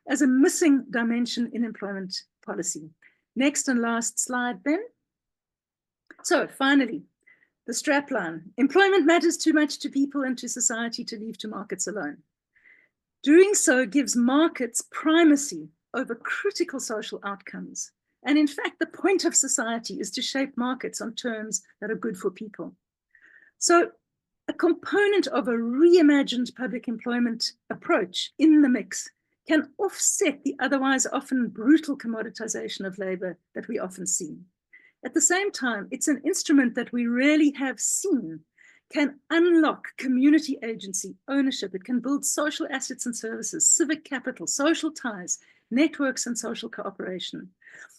as a missing dimension in employment policy. Next and last slide, Ben. So finally, the strapline. Employment matters too much to people and to society to leave to markets alone. Doing so gives markets primacy over critical social outcomes. And in fact, the point of society is to shape markets on terms that are good for people. So a component of a reimagined public employment approach in the mix can offset the otherwise often brutal commoditization of labor that we often see. At the same time, it's an instrument that we rarely have seen can unlock community agency, ownership. It can build social assets and services, civic capital, social ties, networks, and social cooperation.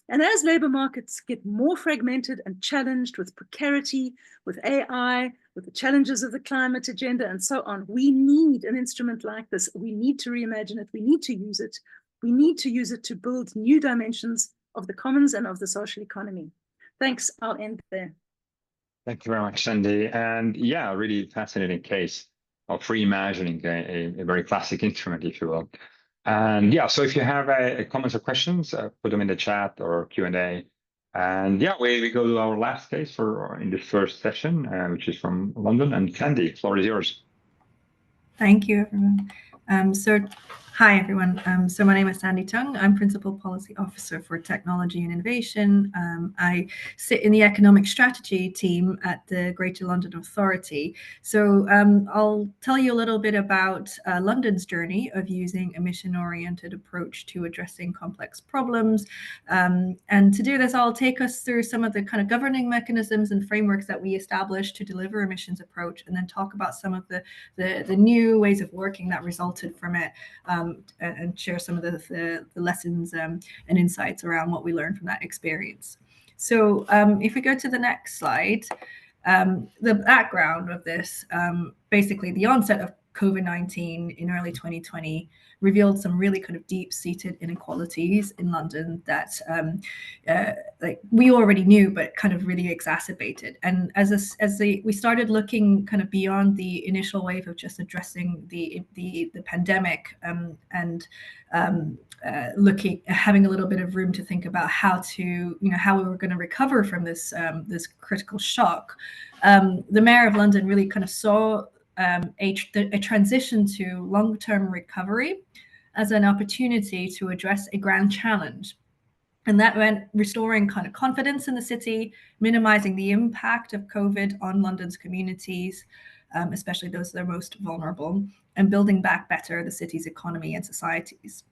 And as labor markets get more fragmented and challenged with precarity, with AI, with the challenges of the climate agenda, and so on, we need an instrument like this. We need to reimagine it. We need to use it. We need to use it to build new dimensions of the commons and of the social economy. Thanks. I'll end there. Thank you very much, Sandy. And yeah, really fascinating case of reimagining a very classic instrument, if you will. And yeah, so if you have comments or questions, put them in the chat or Q&A. And yeah, we go to our last case for in the first session, which is from London. And Sandy, the floor is yours. Thank you, everyone. Hi, everyone. So my name is Sandy Tung. I'm Principal Policy Officer for Technology and Innovation. I sit in the Economic Strategy team at the Greater London Authority. So I'll tell you a little bit about London's journey of using a mission-oriented approach to addressing complex problems. And to do this, I'll take us through some of the kind of governing mechanisms and frameworks that we established to deliver a missions approach, and then talk about some of the new ways of working that resulted from it. And share some of the lessons and insights around what we learned from that experience. So if we go to the next slide, the background of this, basically the onset of COVID-19 in early 2020 revealed some really kind of deep-seated inequalities in London that like we already knew, but kind of really exacerbated. And we started looking kind of beyond the initial wave of just addressing the pandemic and having a little bit of room to think about how we were going to recover from this critical shock. The Mayor of London really kind of saw a transition to long-term recovery as an opportunity to address a grand challenge. And that meant restoring kind of confidence in the city, minimizing the impact of COVID on London's communities, especially those that are most vulnerable, and building back better the city's economy and societies.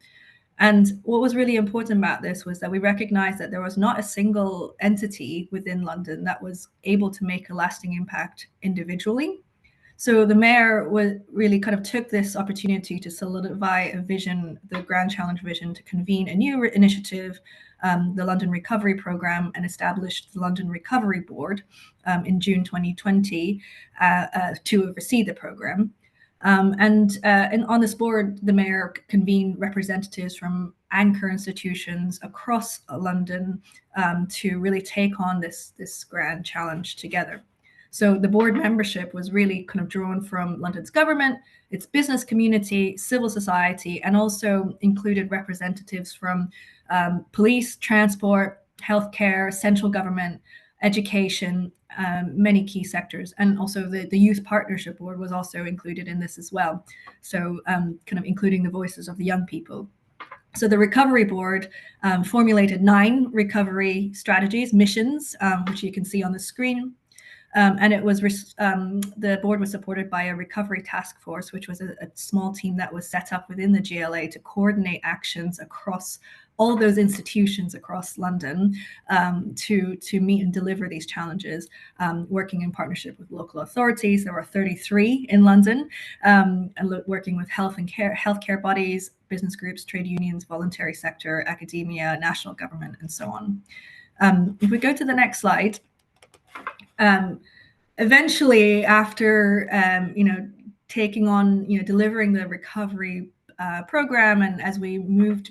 And what was really important about this was that we recognized that there was not a single entity within London that was able to make a lasting impact individually. So the mayor really kind of took this opportunity to solidify a vision, the Grand Challenge vision, to convene a new initiative, the London Recovery Programme, and established the London Recovery Board in June 2020 to oversee the programme. And on this board, the mayor convened representatives from anchor institutions across London to really take on this grand challenge together. So the board membership was really kind of drawn from London's government, its business community, civil society, and also included representatives from police, transport, healthcare, central government, education, many key sectors. And also the Youth Partnership Board was also included in this as well. So kind of including the voices of the young people. So the Recovery Board formulated 9 recovery strategies, missions, which you can see on the screen. And it was the board was supported by a recovery task force, which was a small team that was set up within the GLA to coordinate actions across all those institutions across London to meet and deliver these challenges, working in partnership with local authorities. There were 33 in London, and working with healthcare bodies, business groups, trade unions, voluntary sector, academia, national government, and so on. If we go to the next slide. Eventually, after taking on delivering the recovery program, and as we moved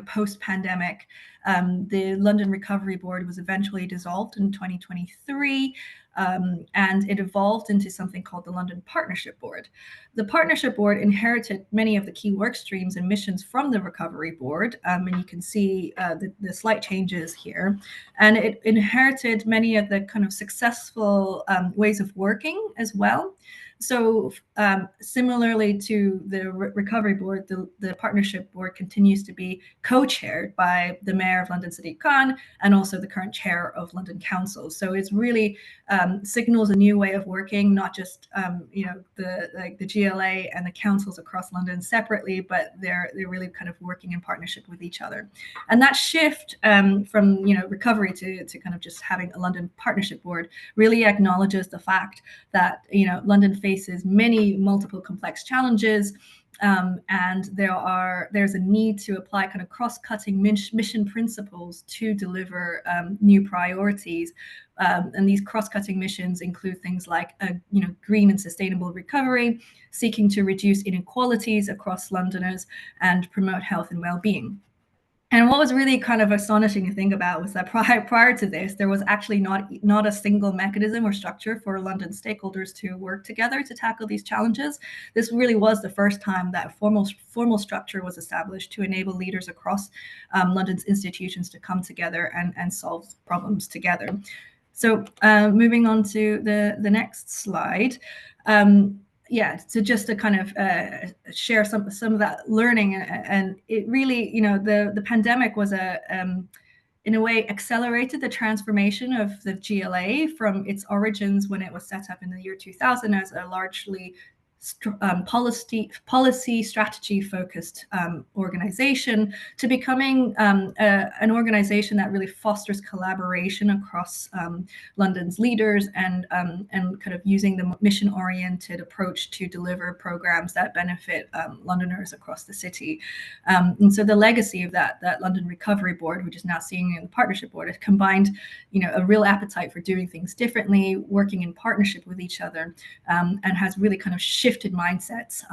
post-pandemic, the London Recovery Board was eventually dissolved in 2023, and it evolved into something called the London Partnership Board. The Partnership Board inherited many of the key work streams and missions from the Recovery Board, and you can see the slight changes here. And it inherited many of the kind of successful ways of working as well. So similarly to the recovery board, the partnership board continues to be co-chaired by the Mayor of London, Sadiq Khan, and also the current chair of London Council. So it's really signals a new way of working, not just the GLA and the councils across London separately, but they're really kind of working in partnership with each other. And that shift from recovery to kind of just having a London partnership board really acknowledges the fact that London faces many multiple complex challenges, and there's a need to apply kind of cross-cutting mission principles to deliver new priorities. And these cross-cutting missions include things like green and sustainable recovery, seeking to reduce inequalities across Londoners, and promote health and well-being. And what was really kind of astonishing to think about was that prior to this, there was actually not a single mechanism or structure for London stakeholders to work together to tackle these challenges. This really was the first time that formal structure was established to enable leaders across London's institutions to come together and solve problems together. So moving on to the next slide. So just to kind of share some of that learning, and it really, the pandemic was in a way accelerated the transformation of the GLA from its origins when it was set up in the year 2000 as a largely policy strategy focused organization to becoming an organization that really fosters collaboration across London's leaders and kind of using the mission oriented approach to deliver programs that benefit Londoners across the city. And so the legacy of that London Recovery Board, which is now seeing in the partnership board, has combined a real appetite for doing things differently, working in partnership with each other, and has really kind of shifted mindsets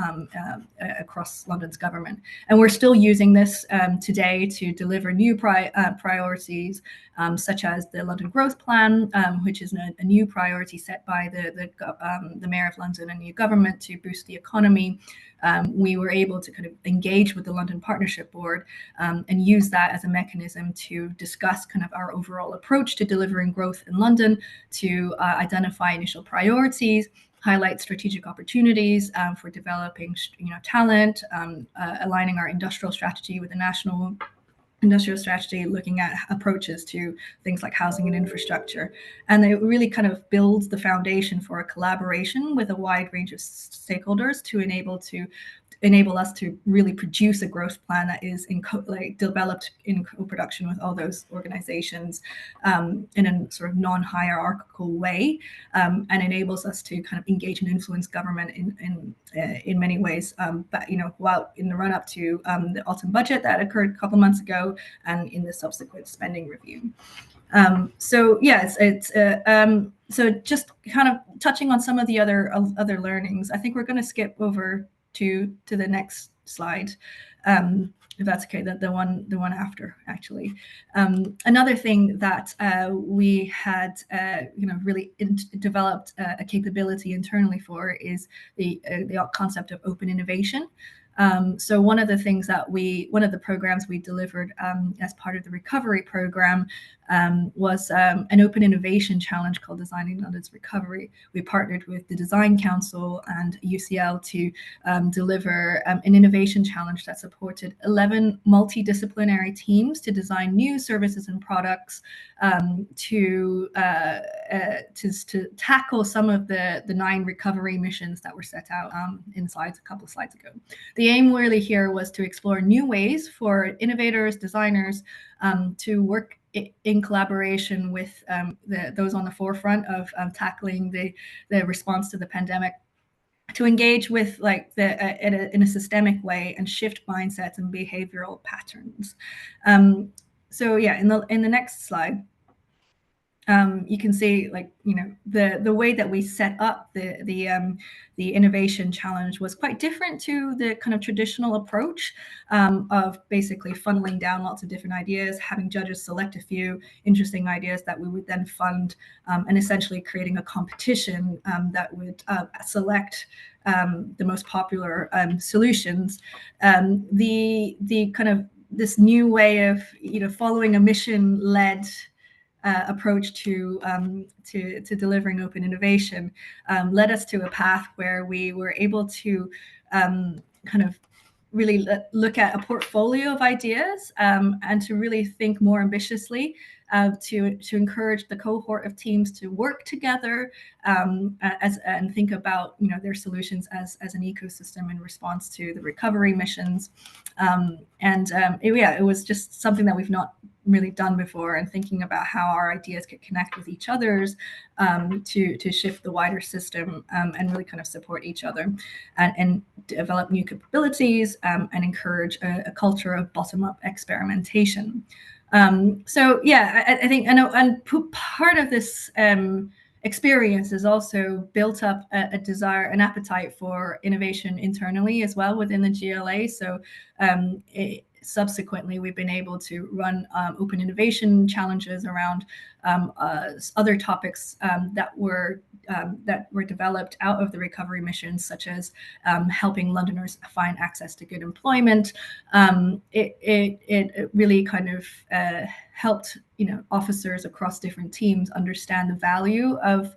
across London's government. And we're still using this today to deliver new priorities, such as the London Growth Plan, which is a new priority set by the Mayor of London and new government to boost the economy. We were able to kind of engage with the London Partnership Board and use that as a mechanism to discuss kind of our overall approach to delivering growth in London, to identify initial priorities, highlight strategic opportunities for developing talent, aligning our industrial strategy with the national industrial strategy, looking at approaches to things like housing and infrastructure. And it really kind of builds the foundation for a collaboration with a wide range of stakeholders to enable us to really produce a growth plan that is developed in co-production with all those organizations in a sort of non-hierarchical way, and enables us to kind of engage and influence government in many ways. But while in the run-up to the autumn budget that occurred a couple of months ago, and in the subsequent spending review. So just kind of touching on some of the other learnings, I think we're going to skip over to the next slide, if that's okay. The one after, actually. Another thing that we had really developed a capability internally for is the concept of open innovation. So one of the programs we delivered as part of the recovery program was an open innovation challenge called Designing London's Recovery. We partnered with the Design Council and UCL to deliver an innovation challenge that supported 11 multidisciplinary teams to design new services and products to tackle some of the 9 recovery missions that were set out in a couple of slides ago. The aim really here was to explore new ways for innovators, designers to work in collaboration with those on the forefront of tackling the response to the pandemic, to engage with in a systemic way and shift mindsets and behavioral patterns. So yeah, in the next slide, you can see the way that we set up the innovation challenge was quite different to the kind of traditional approach of basically funneling down lots of different ideas, having judges select a few interesting ideas that we would then fund, and essentially creating a competition that would select the most popular solutions. The kind of this new way of following a mission-led approach to delivering open innovation led us to a path where we were able to kind of really look at a portfolio of ideas and to really think more ambitiously to encourage the cohort of teams to work together and think about their solutions as an ecosystem in response to the recovery missions. It was just something that we've not really done before, and thinking about how our ideas could connect with each other's to shift the wider system and really kind of support each other and develop new capabilities and encourage a culture of bottom-up experimentation. I think and part of this experience has also built up a desire, an appetite for innovation internally as well within the GLA. So subsequently, we've been able to run open innovation challenges around other topics that were developed out of the recovery missions, such as helping Londoners find access to good employment. It really kind of helped officers across different teams understand the value of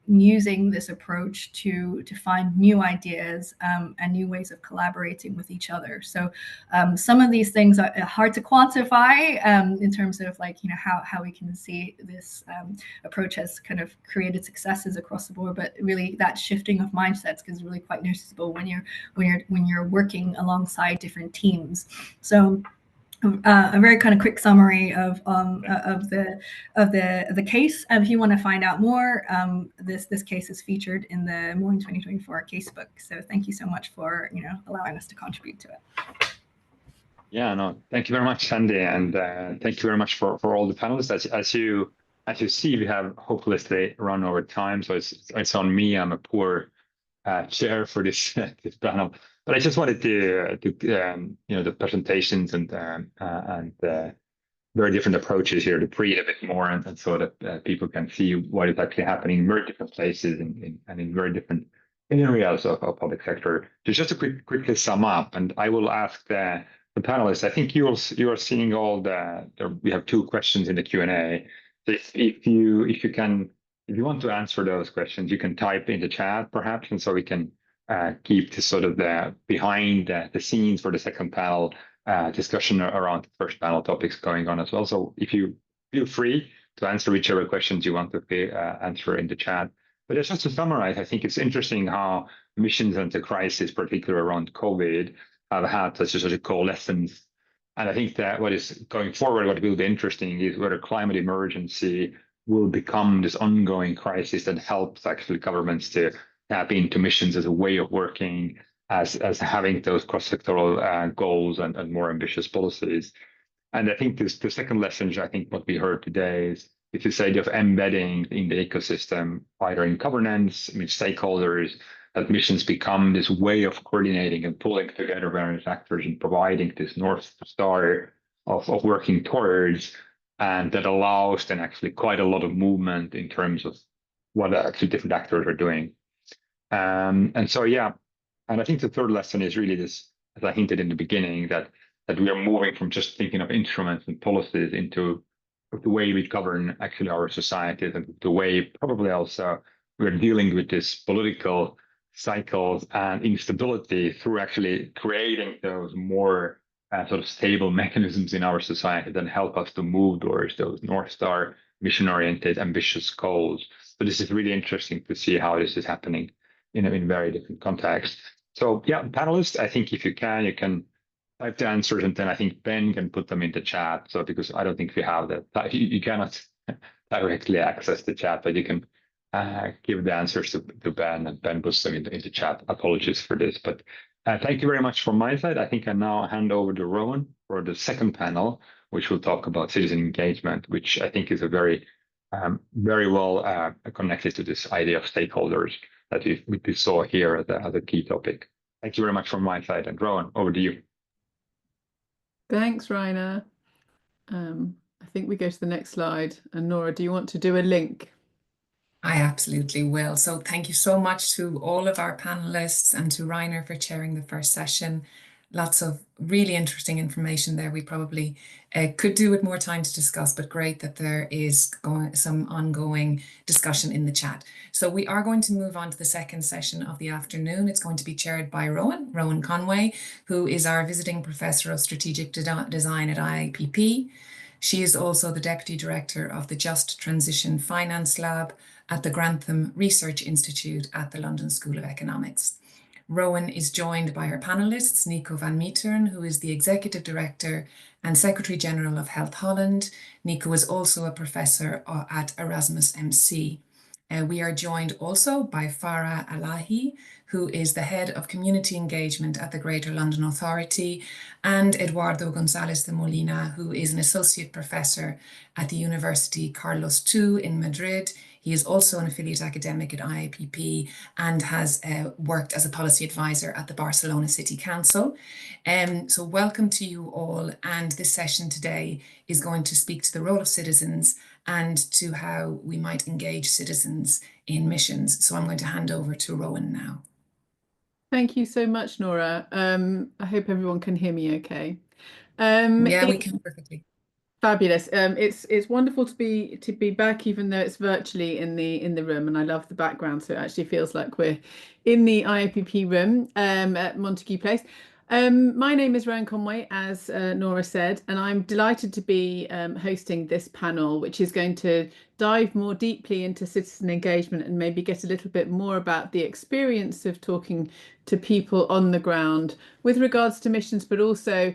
using this approach to find new ideas and new ways of collaborating with each other. So some of these things are hard to quantify in terms of how we can see this approach has kind of created successes across the board, but really that shifting of mindsets is really quite noticeable when you're working alongside different teams. So a very kind of quick summary of the case. If you want to find out more, this case is featured in the MOIN 2024 casebook. So thank you so much for allowing us to contribute to it. Yeah, no, thank you very much, Sandy, and thank you very much for all the panelists. As you see, we have hopelessly run over time, so it's on me. I'm a poor chair for this panel, but I just wanted to the presentations and very different approaches here to breathe a bit more and so that people can see what is actually happening in very different places and in very different areas of public sector. Just to quickly sum up, and I will ask the panelists. I think you are seeing all we have 2 questions in the Q&A. So if you want to answer those questions, you can type in the chat perhaps, and so we can keep to sort of the behind the scenes for the second panel discussion around the first panel topics going on as well. So if you feel free to answer whichever questions you want to answer in the chat. But just to summarize, I think it's interesting how missions and the crisis, particularly around COVID, have had such a coalescence. And I think that what is going forward, what will be interesting is whether climate emergency will become this ongoing crisis that helps actually governments to tap into missions as a way of working, as having those cross-sectoral goals and more ambitious policies. And I think the second lesson, I think what we heard today is this idea of embedding in the ecosystem, either in governance, stakeholders, that missions become this way of coordinating and pulling together various actors and providing this North Star of working towards, and that allows then actually quite a lot of movement in terms of what actually different actors are doing. And I think the third lesson is really this, as I hinted in the beginning, that we are moving from just thinking of instruments and policies into the way we govern actually our societies, and the way probably also we're dealing with this political cycles and instability through actually creating those more sort of stable mechanisms in our society that help us to move towards those North Star mission-oriented, ambitious goals. So this is really interesting to see how this is happening in very different contexts. So yeah, panelists, I think if you can type the answers, and then I think Ben can put them in the chat. So because I don't think we have that, you cannot directly access the chat, but you can give the answers to Ben, and Ben puts them in the chat. Apologies for this, but thank you very much from my side. I think I now hand over to Rowan for the second panel, which will talk about citizen engagement, which I think is a very well connected to this idea of stakeholders that we saw here as a key topic. Thank you very much from my side, and Rowan, over to you. Thanks, Rainer. I think we go to the next slide. And Nora, do you want to do a link? I absolutely will. So thank you so much to all of our panelists and to Rainer for chairing the first session. Lots of really interesting information there. We probably could do with more time to discuss, but great that there is some ongoing discussion in the chat. So we are going to move on to the second session of the afternoon. It's going to be chaired by Rowan Conway, who is our visiting professor of strategic design at IIPP. She is also the Deputy Director of the Just Transition Finance Lab at the Grantham Research Institute at the London School of Economics. Rowan is joined by her panelists, Nico van Meteren, who is the Executive Director and Secretary General of Health Holland. Nico is also a professor at Erasmus MC. We are joined also by Farah Alahi, who is the Head of Community Engagement at the Greater London Authority, and Eduardo González de Molina, who is an Associate Professor at the University Carlos II in Madrid. He is also an affiliate academic at IIPP and has worked as a policy advisor at the Barcelona City Council. So welcome to you all, and this session today is going to speak to the role of citizens and to how we might engage citizens in missions. So I'm going to hand over to Rowan now. Thank you so much, Nora. I hope everyone can hear me okay. Yeah, we can perfectly. Fabulous. It's wonderful to be back, even though it's virtually in the room, and I love the background, so it actually feels like we're in the IIPP room at Montague Place. My name is Rowan Conway, as Nora said, and I'm delighted to be hosting this panel, which is going to dive more deeply into citizen engagement and maybe get a little bit more about the experience of talking to people on the ground with regards to missions, but also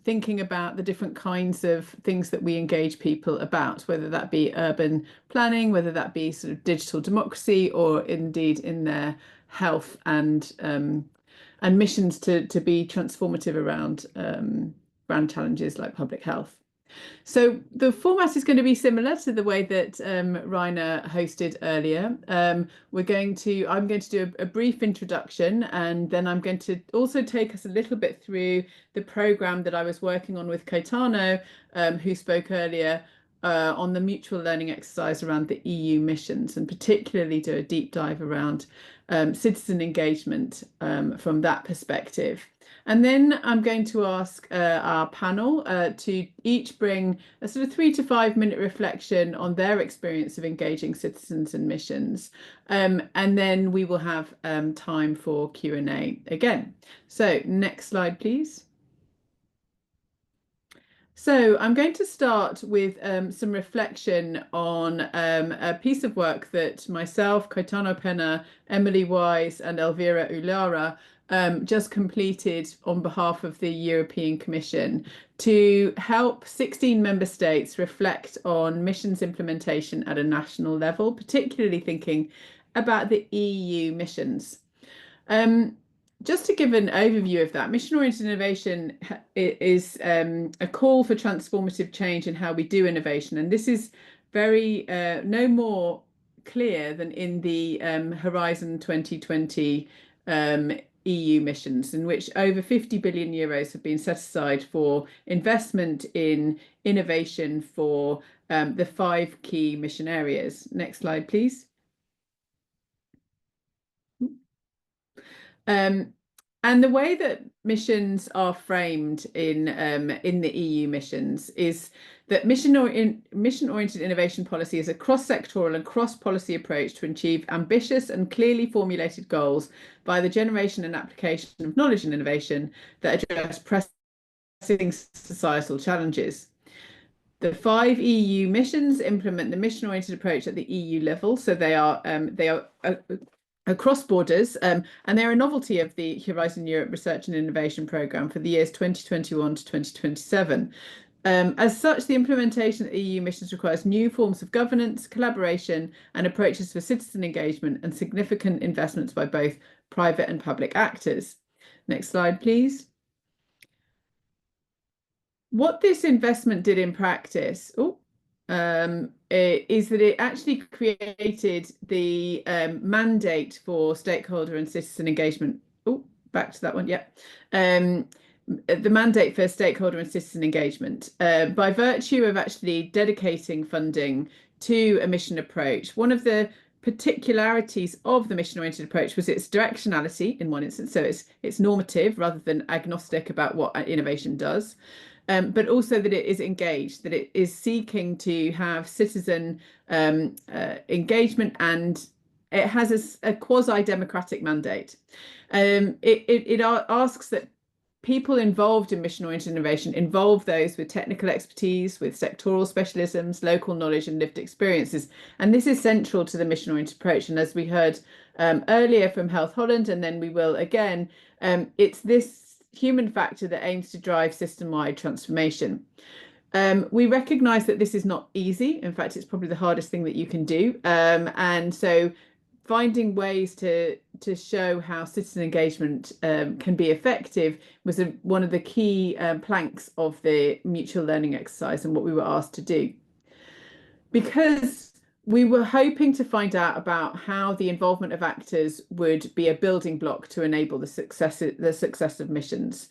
thinking about the different kinds of things that we engage people about, whether that be urban planning, whether that be sort of digital democracy, or indeed in their health and missions to be transformative around grand challenges like public health. So the format is going to be similar to the way that Rainer hosted earlier. I'm going to do a brief introduction, and then I'm going to also take us a little bit through the programme that I was working on with Caetano, who spoke earlier, on the mutual learning exercise around the EU missions, and particularly do a deep dive around citizen engagement from that perspective. And then I'm going to ask our panel to each bring a sort of 3 to 5 minute reflection on their experience of engaging citizens and missions. And then we will have time for Q&A again. So next slide, please. So I'm going to start with some reflection on a piece of work that myself, Caetano Penna, Emily Wise and Elvira Ulara just completed on behalf of the European Commission to help 16 member states reflect on missions implementation at a national level, particularly thinking about the EU missions. Just to give an overview of that, mission-oriented innovation is a call for transformative change in how we do innovation. And this is very no more clear than in the Horizon 2020 EU missions, in which over 50 billion euros have been set aside for investment in innovation for the 5 key mission areas. Next slide, please. And the way that missions are framed in the EU missions is that mission-oriented innovation policy is a cross-sectoral and cross-policy approach to achieve ambitious and clearly formulated goals by the generation and application of knowledge and innovation that address pressing societal challenges. The 5 EU missions implement the mission-oriented approach at the EU level, so they are across borders, and they're a novelty of the Horizon Europe Research and Innovation Programme for the years 2021 to 2027. As such, the implementation of EU missions requires new forms of governance, collaboration, and approaches for citizen engagement and significant investments by both private and public actors. Next slide, please. What this investment did in practice, is that it actually created the mandate for stakeholder and citizen engagement. Back to that one, yeah. The mandate for stakeholder and citizen engagement by virtue of actually dedicating funding to a mission approach. One of the particularities of the mission-oriented approach was its directionality in one instance, so it's normative rather than agnostic about what innovation does, but also that it is engaged, that it is seeking to have citizen engagement, and it has a quasi-democratic mandate. It asks that people involved in mission-oriented innovation involve those with technical expertise, with sectoral specialisms, local knowledge and lived experiences. And this is central to the mission-oriented approach. And as we heard earlier from Health Holland, and then we will again, it's this human factor that aims to drive system-wide transformation. We recognise that this is not easy. In fact, it's probably the hardest thing that you can do. And so finding ways to show how citizen engagement can be effective was one of the key planks of the mutual learning exercise and what we were asked to do. Because we were hoping to find out about how the involvement of actors would be a building block to enable the success of missions.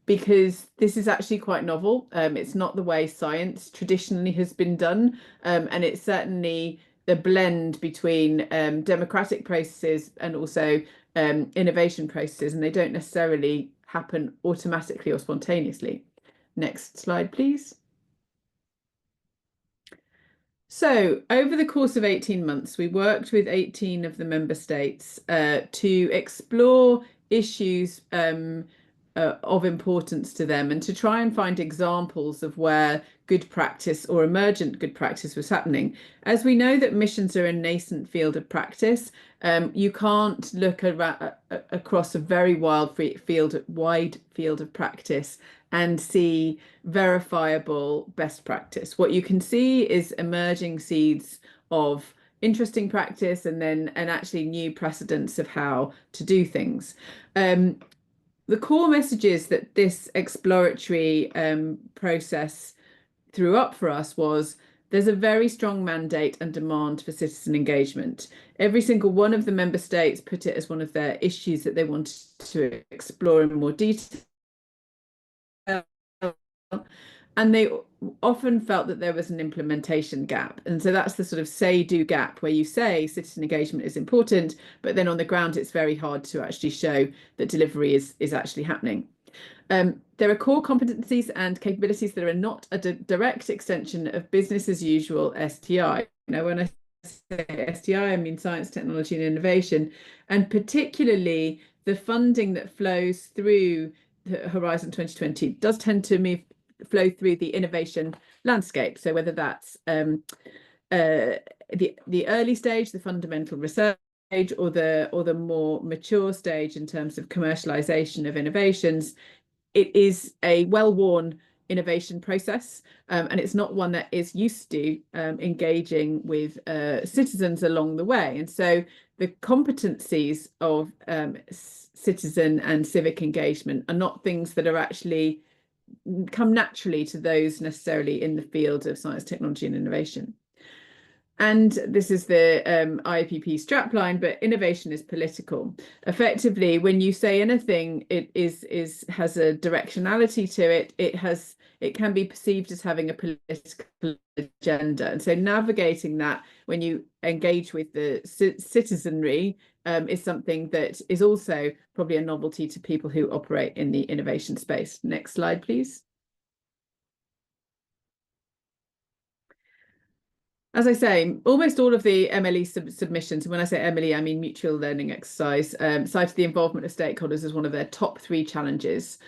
Because this is actually quite novel. It's not the way science traditionally has been done, and it's certainly the blend between democratic processes and also innovation processes, and they don't necessarily happen automatically or spontaneously. Next slide, please. So over the course of 18 months, we worked with 18 of the member states to explore issues of importance to them and to try and find examples of where good practice or emergent good practice was happening. As we know that missions are a nascent field of practice, you can't look across a very wide field of practice and see verifiable best practice. What you can see is emerging seeds of interesting practice and actually new precedents of how to do things. The core messages that this exploratory process threw up for us was there's a very strong mandate and demand for citizen engagement. Every single one of the member states put it as one of their issues that they wanted to explore in more detail. And they often felt that there was an implementation gap. And so that's the sort of say-do gap where you say citizen engagement is important, but then on the ground, it's very hard to actually show that delivery is actually happening. There are core competencies and capabilities that are not a direct extension of business as usual STI. When I say STI, I mean science, technology and innovation, and particularly the funding that flows through Horizon 2020 does tend to flow through the innovation landscape. So whether that's the early stage, the fundamental research stage, or the more mature stage in terms of commercialization of innovations, it is a well-worn innovation process, and it's not one that is used to engaging with citizens along the way. And so the competencies of citizen and civic engagement are not things that are actually come naturally to those necessarily in the field of science, technology and innovation. And this is the IIPP strapline, but innovation is political. Effectively, when you say anything, it has a directionality to it. It can be perceived as having a political agenda. And so navigating that when you engage with the citizenry is something that is also probably a novelty to people who operate in the innovation space. Next slide, please. As I say, almost all of the MLE submissions, and when I say MLE, I mean mutual learning exercise, cited the involvement of stakeholders as one of their top 3 challenges.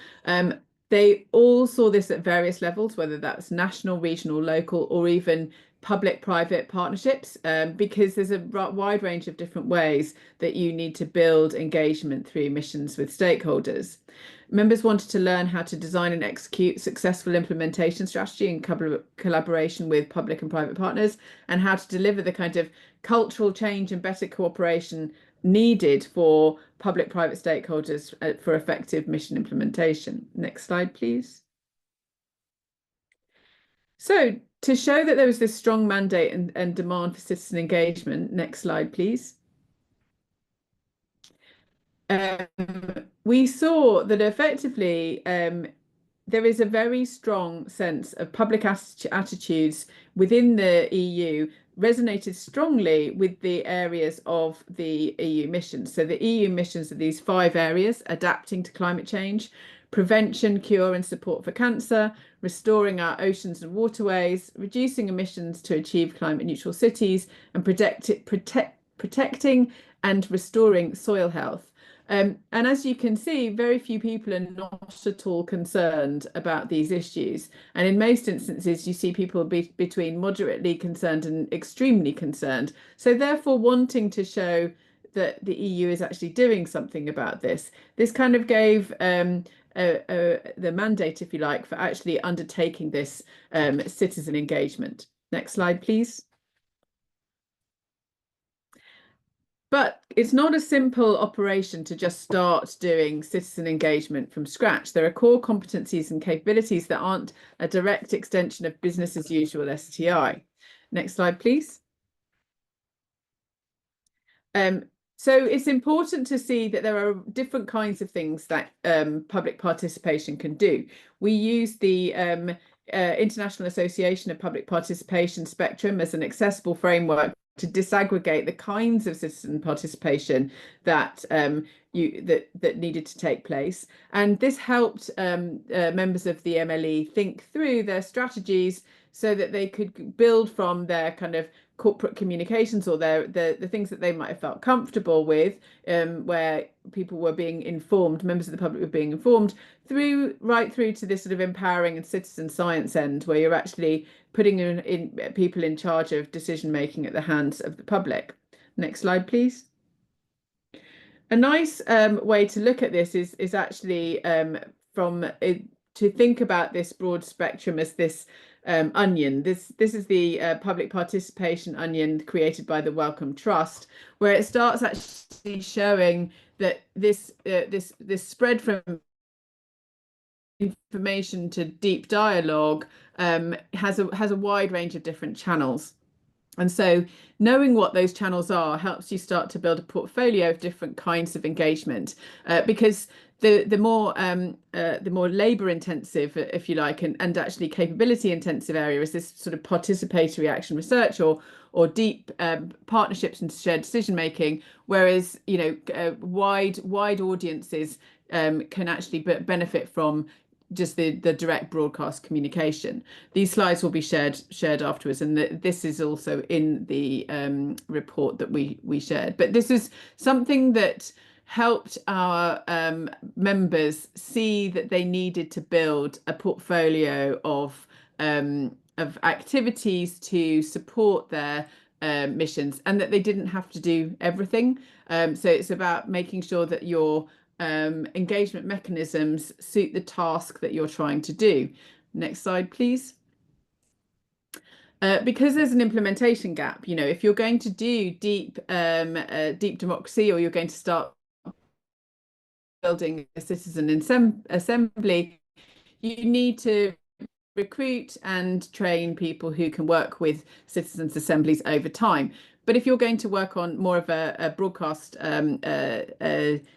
They all saw this at various levels, whether that's national, regional, local, or even public-private partnerships, because there's a wide range of different ways that you need to build engagement through missions with stakeholders. Members wanted to learn how to design and execute successful implementation strategy in collaboration with public and private partners, and how to deliver the kind of cultural change and better cooperation needed for public-private stakeholders for effective mission implementation. Next slide, please. So to show that there was this strong mandate and demand for citizen engagement, next slide, please. We saw that effectively there is a very strong sense of public attitudes within the EU resonated strongly with the areas of the EU missions. So the EU missions are these 5 areas: adapting to climate change, prevention, cure and support for cancer, restoring our oceans and waterways, reducing emissions to achieve climate neutral cities, and protecting and restoring soil health. And as you can see, very few people are not at all concerned about these issues. And in most instances, you see people between moderately concerned and extremely concerned. So therefore, wanting to show that the EU is actually doing something about this. This kind of gave the mandate, if you like, for actually undertaking this citizen engagement. Next slide, please. But it's not a simple operation to just start doing citizen engagement from scratch. There are core competencies and capabilities that aren't a direct extension of business as usual STI. Next slide, please. So it's important to see that there are different kinds of things that public participation can do. We use the International Association of Public Participation spectrum as an accessible framework to disaggregate the kinds of citizen participation that that needed to take place. And this helped members of the MLE think through their strategies so that they could build from their kind of corporate communications or the things that they might have felt comfortable with, where people were being informed, members of the public were being informed, right through to this sort of empowering and citizen science end, where you're actually putting in people in charge of decision making at the hands of the public. Next slide, please. A nice way to look at this is actually to think about this broad spectrum as this onion. This is the public participation onion created by the Wellcome Trust, where it starts actually showing that this spread from information to deep dialogue has a wide range of different channels. And so knowing what those channels are helps you start to build a portfolio of different kinds of engagement, because the more labor intensive, if you like, and actually capability intensive area is this sort of participatory action research or deep partnerships and shared decision making, whereas wide audiences can actually benefit from just the direct broadcast communication. These slides will be shared afterwards, and this is also in the report that we shared. But this is something that helped our members see that they needed to build a portfolio of activities to support their missions, and that they didn't have to do everything. So it's about making sure that your engagement mechanisms suit the task that you're trying to do. Next slide, please. Because there's an implementation gap, if you're going to do deep democracy, or you're going to start building a citizen assembly, you need to recruit and train people who can work with citizens' assemblies over time. But if you're going to work on more of a broadcast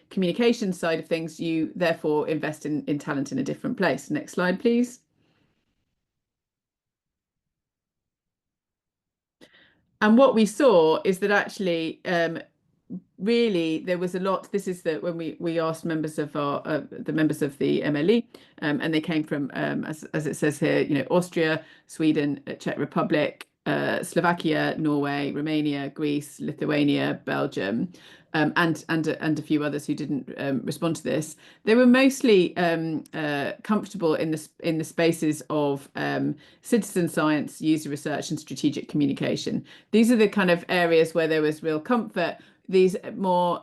communication side of things, you therefore invest in talent in a different place. Next slide, please. And what we saw is that actually, really, there was a lot. This is when we asked members of the members of the MLE, and they came from, as it says here, Austria, Sweden, Czech Republic, Slovakia, Norway, Romania, Greece, Lithuania, Belgium, and a few others who didn't respond to this. They were mostly comfortable in the spaces of citizen science, user research, and strategic communication. These are the kind of areas where there was real comfort. These more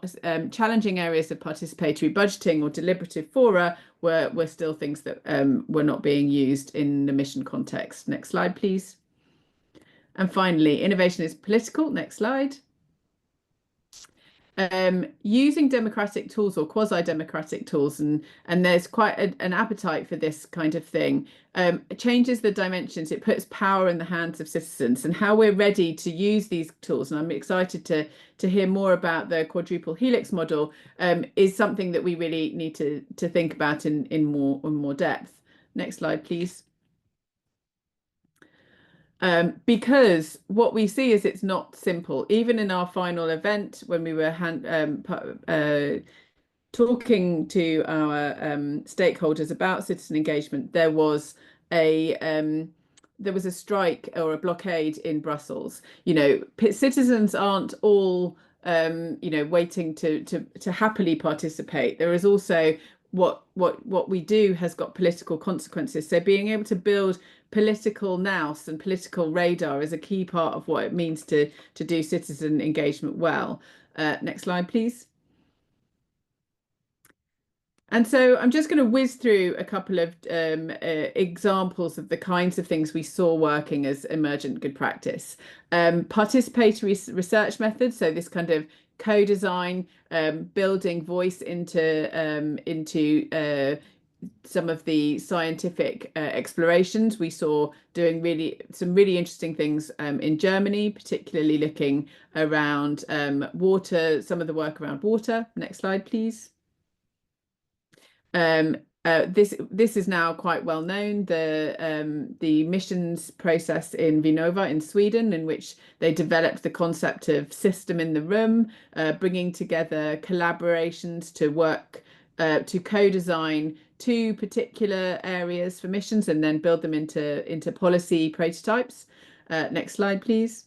challenging areas of participatory budgeting or deliberative fora were still things that were not being used in the mission context. Next slide, please. And finally, innovation is political. Next slide. Using democratic tools or quasi-democratic tools, and there's quite an appetite for this kind of thing, changes the dimensions. It puts power in the hands of citizens, and how we're ready to use these tools. And I'm excited to hear more about the quadruple helix model, is something that we really need to think about in more depth. Next slide, please. Because what we see is it's not simple. Even in our final event, when we were talking to our stakeholders about citizen engagement, there was a strike or a blockade in Brussels. You know, citizens aren't all you know, waiting to happily participate. There is also what we do has got political consequences. So being able to build political nous and political radar is a key part of what it means to do citizen engagement well. Next slide, please. And so I'm just going to whiz through a couple of examples of the kinds of things we saw working as emergent good practice. Participatory research methods, so this kind of co-design, building voice into some of the scientific explorations. We saw doing some really interesting things in Germany, particularly looking around water, some of the work around water. Next slide, please. This is now quite well known, the missions process in Vinnova in Sweden, in which they developed the concept of system in the room, bringing together collaborations to work to co-design two particular areas for missions and then build them into policy prototypes. Next slide, please.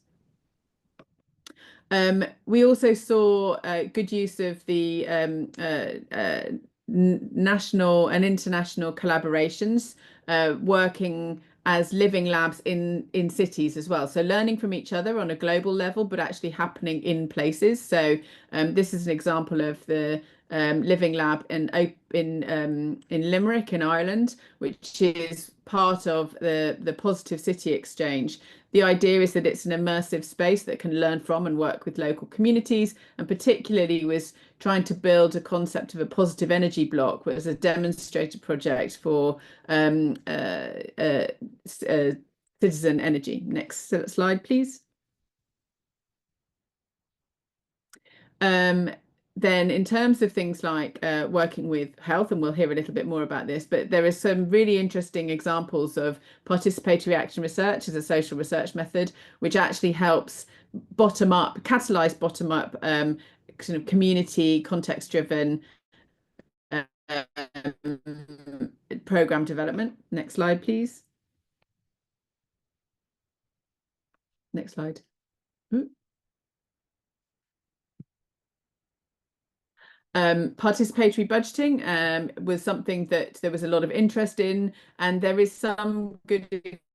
We also saw good use of the national and international collaborations, working as living labs in cities as well. So learning from each other on a global level, but actually happening in places. So this is an example of the living lab in Limerick in Ireland, which is part of the Positive City Exchange. The idea is that it's an immersive space that can learn from and work with local communities, and particularly was trying to build a concept of a positive energy block, which was a demonstrated project for citizen energy. Next slide, please. Then in terms of things like working with health, and we'll hear a little bit more about this, but there are some really interesting examples of participatory action research as a social research method, which actually helps catalyze bottom-up kind of community context-driven program development. Next slide, please. Next slide. Participatory budgeting was something that there was a lot of interest in, and there is some good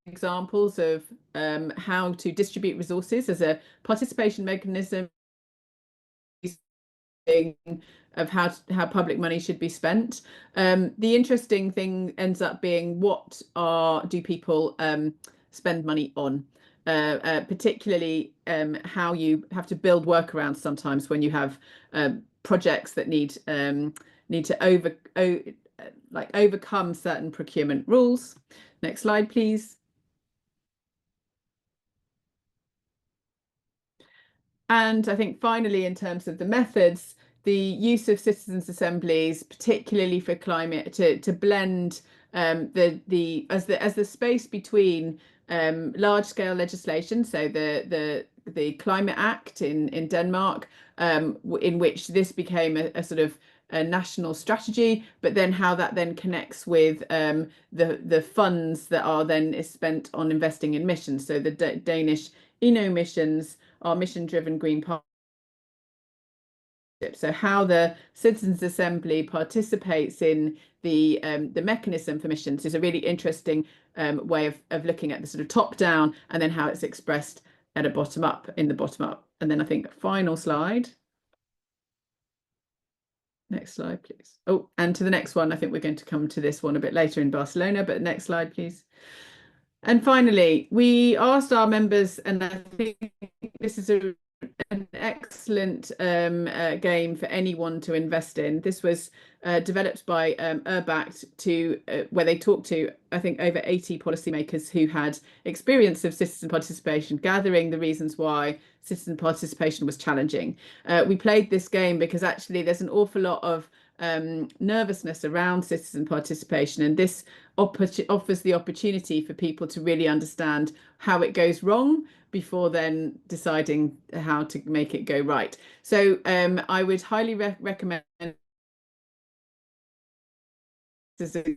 examples of how to distribute resources as a participation mechanism of how public money should be spent. The interesting thing ends up being what do people spend money on? Particularly how you have to build workarounds sometimes when you have projects that need to overcome certain procurement rules. Next slide, please. And I think finally, in terms of the methods, the use of citizens' assemblies, particularly for climate, to blend as the space between large-scale legislation, so the Climate Act in Denmark, in which this became a sort of a national strategy, but then how that then connects with the funds that are then spent on investing in missions. So the Danish INO missions are mission-driven green partnerships. So how the Citizens Assembly participates in the mechanism for missions is a really interesting way of looking at the sort of top-down and then how it's expressed at a bottom-up, in the bottom-up. And then I think final slide. Next slide, please. Oh, and to the next one. I think we're going to come to this one a bit later in Barcelona, but next slide, please. And finally, we asked our members, and I think this is an excellent game for anyone to invest in. This was developed by Urbact where they talked to, I think, over 80 policymakers who had experience of citizen participation, gathering the reasons why citizen participation was challenging. We played this game because actually there's an awful lot of nervousness around citizen participation, and this offers the opportunity for people to really understand how it goes wrong before then deciding how to make it go right. So I would highly recommend this as a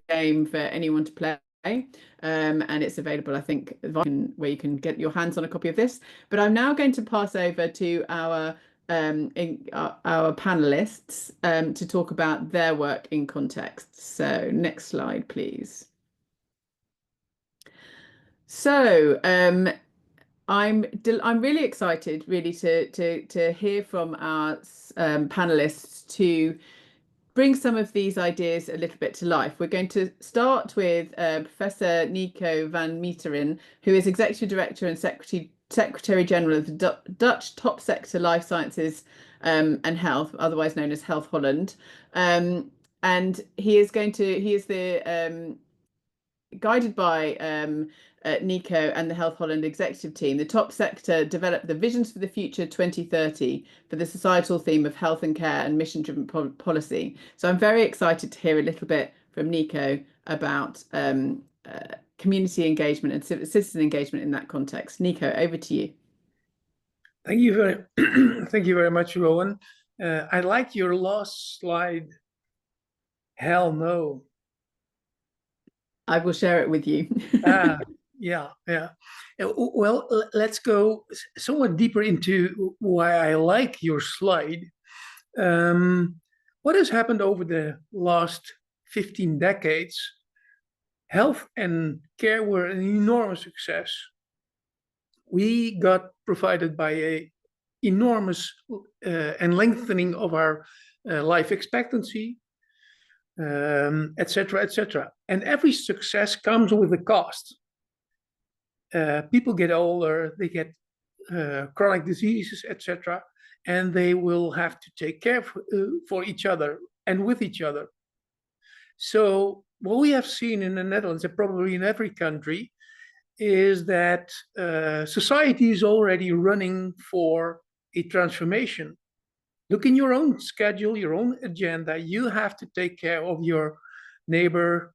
game for anyone to play. And it's available, I think, where you can get your hands on a copy of this. But I'm now going to pass over to our panelists to talk about their work in context. So next slide, please. So I'm really excited, really, to hear from our panelists to bring some of these ideas a little bit to life. We're going to start with Professor Nico van Meteren, who is Executive Director and Secretary General of the Dutch Top Sector Life Sciences and Health, otherwise known as Health Holland. And he is guided by Nico and the Health Holland executive team. The top sector developed the Visions for the Future 2030 for the societal theme of health and care and mission-driven policy. So I'm very excited to hear a little bit from Nico about community engagement and citizen engagement in that context. Nico, over to you. Thank you very much, Rowan. I like your last slide. Hell no. I will share it with you. Yeah. Well, let's go somewhat deeper into why I like your slide. What has happened over the last 15 decades? Health and care were an enormous success. We got provided by a enormous and lengthening of our life expectancy, etc., etc. And every success comes with a cost. People get older, they get chronic diseases, etc., and they will have to take care for each other and with each other. So what we have seen in the Netherlands, and probably in every country, is that society is already running for a transformation. Look in your own schedule, your own agenda. You have to take care of your neighbor,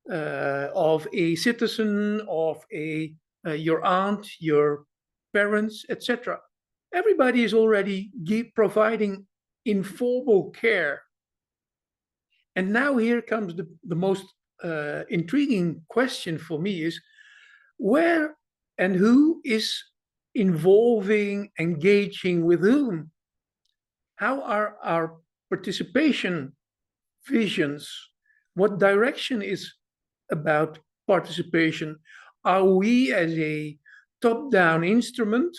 of a citizen, of your aunt, your parents, etc. Everybody is already providing informal care. And now here comes the most intriguing question for me is, where and who is involving, engaging with whom? How are our participation visions? What direction is about participation? Are we as a top-down instrument,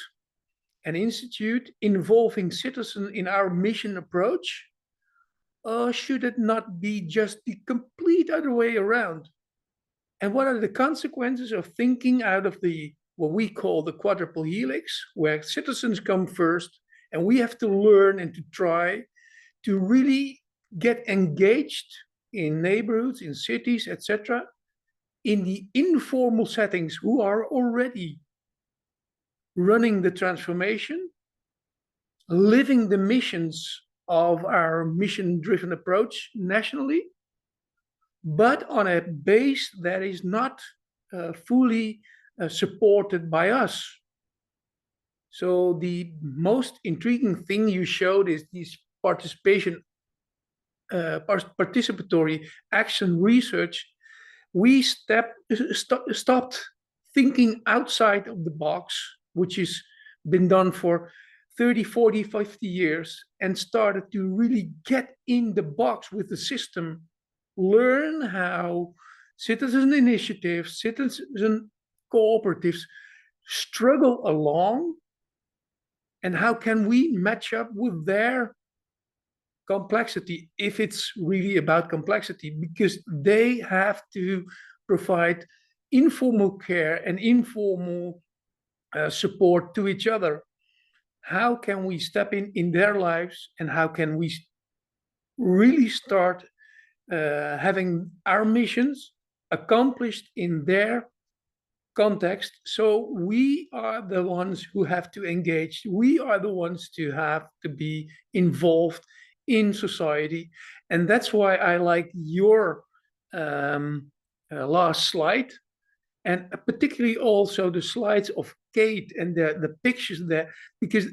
an institute, involving citizens in our mission approach? Or should it not be just the complete other way around? And what are the consequences of thinking out of what we call the quadruple helix, where citizens come first, and we have to learn and to try to really get engaged in neighborhoods, in cities, etc., in the informal settings who are already running the transformation, living the missions of our mission-driven approach nationally, but on a base that is not fully supported by us. So the most intriguing thing you showed is this participatory action research. We stopped thinking outside of the box, which has been done for 30, 40, 50 years, and started to really get in the box with the system, learn how citizen initiatives, citizen cooperatives struggle along, and how can we match up with their complexity, if it's really about complexity, because they have to provide informal care and informal support to each other. How can we step in their lives, and how can we really start having our missions accomplished in their context? So we are the ones who have to engage. We are the ones to have to be involved in society. And that's why I like your last slide, and particularly also the slides of Kate and the pictures there, because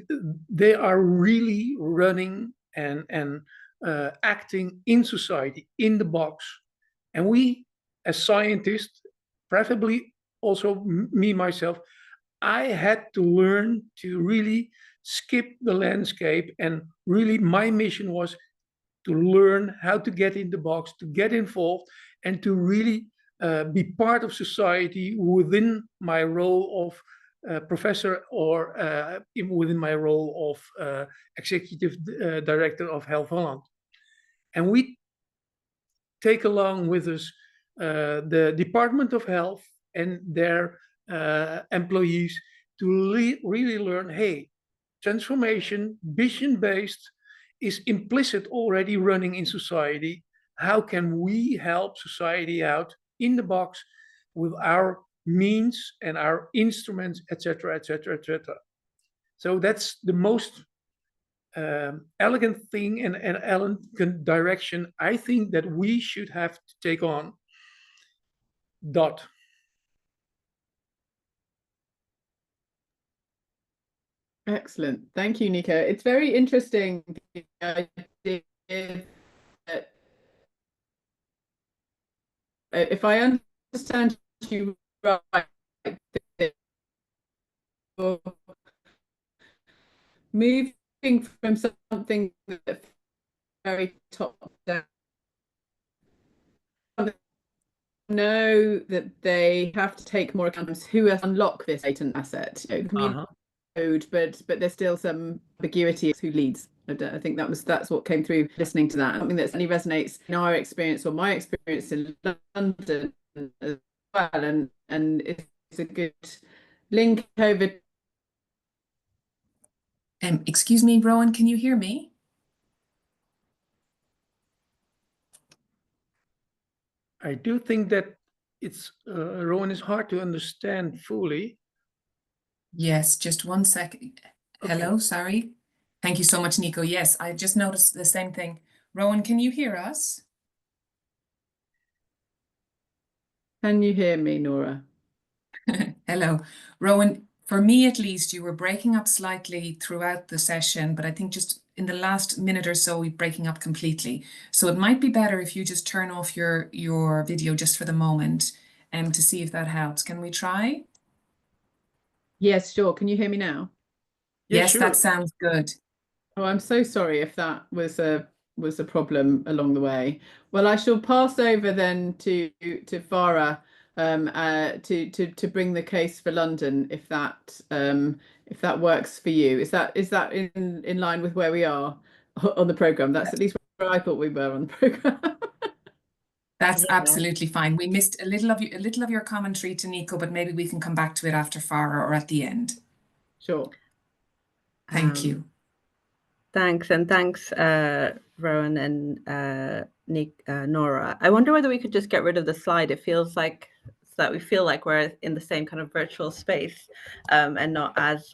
they are really running and acting in society, in the box. And we, as scientists, preferably also me, myself, I had to learn to really skip the landscape. And really my mission was to learn how to get in the box, to get involved, and to really be part of society within my role of professor, or within my role of executive director of Health Holland. And we take along with us the Department of Health and their employees to really learn, hey, transformation, vision-based, is implicit already running in society. How can we help society out in the box with our means and our instruments, etc., etc., etc. So that's the most elegant thing and elegant direction I think that we should have to take on. Dot. Excellent. Thank you, Nico. It's very interesting, the idea that, if I understand you right, that you're moving from something that's very top down, know that they have to take more account of who has unlock this latent asset. You know, the community code, but there's still some ambiguity as who leads. I think that's what came through listening to that. Something that certainly resonates in our experience, or my experience in London as well, and it's a good link over. Excuse me, Rowan, can you hear me? I do think that it's Rowan is hard to understand fully. Yes, just 1 second. Okay. Hello, sorry. Thank you so much, Nico. Yes, I just noticed the same thing. Rowan, can you hear us? Can you hear me, Nora? Hello. Rowan, for me at least, you were breaking up slightly throughout the session, but I think just in the last minute or so, we're breaking up completely. So it might be better if you just turn off your video just for the moment, to see if that helps. Can we try? Yes, sure. Can you hear me now? Yes, sure. that sounds good. Oh, I'm so sorry if that was a problem along the way. Well, I shall pass over then to Farah to bring the case for London, if that works for you. Is that in line with where we are on the program? That's at least where I thought we were on the program. That's absolutely fine. We missed a little of your commentary to Nico, but maybe we can come back to it after Farah or at the end. Sure. Thank you. Thanks, and thanks, Rowan and Nora. I wonder whether we could just get rid of the slide. It feels like that we feel like we're in the same kind of virtual space and not as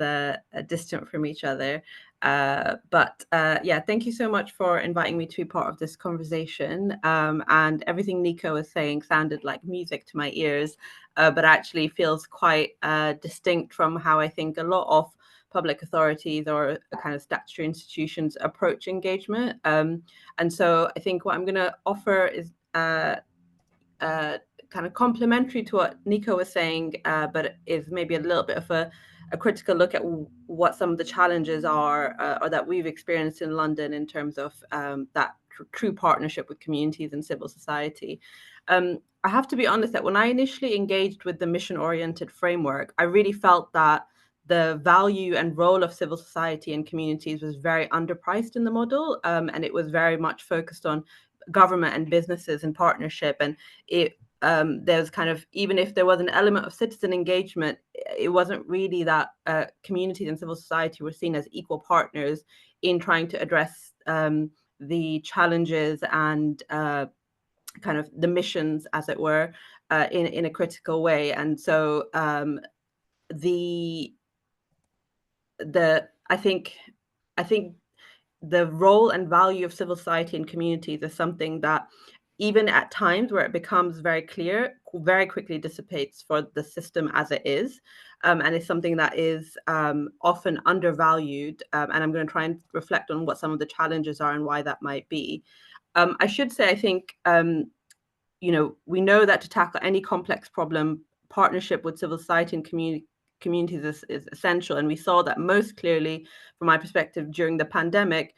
distant from each other. But yeah, thank you so much for inviting me to be part of this conversation. And everything Nico was saying sounded like music to my ears, but actually feels quite distinct from how I think a lot of public authorities or kind of statutory institutions approach engagement. And so I think what I'm going to offer is kind of complementary to what Nico was saying, but is maybe a little bit of a critical look at what some of the challenges are or that we've experienced in London in terms of that true partnership with communities and civil society. I have to be honest that when I initially engaged with the mission-oriented framework, I really felt that the value and role of civil society and communities was very underpriced in the model, and it was very much focused on government and businesses in partnership. And it there's kind of, even if there was an element of citizen engagement, it wasn't really that communities and civil society were seen as equal partners in trying to address the challenges and kind of the missions, as it were, in a critical way. And so I think the role and value of civil society and communities is something that, even at times where it becomes very clear, very quickly dissipates for the system as it is. And it's something that is often undervalued. And I'm going to try and reflect on what some of the challenges are and why that might be. I should say, I think, we know that to tackle any complex problem, partnership with civil society and communities is essential. And we saw that most clearly, from my perspective, during the pandemic,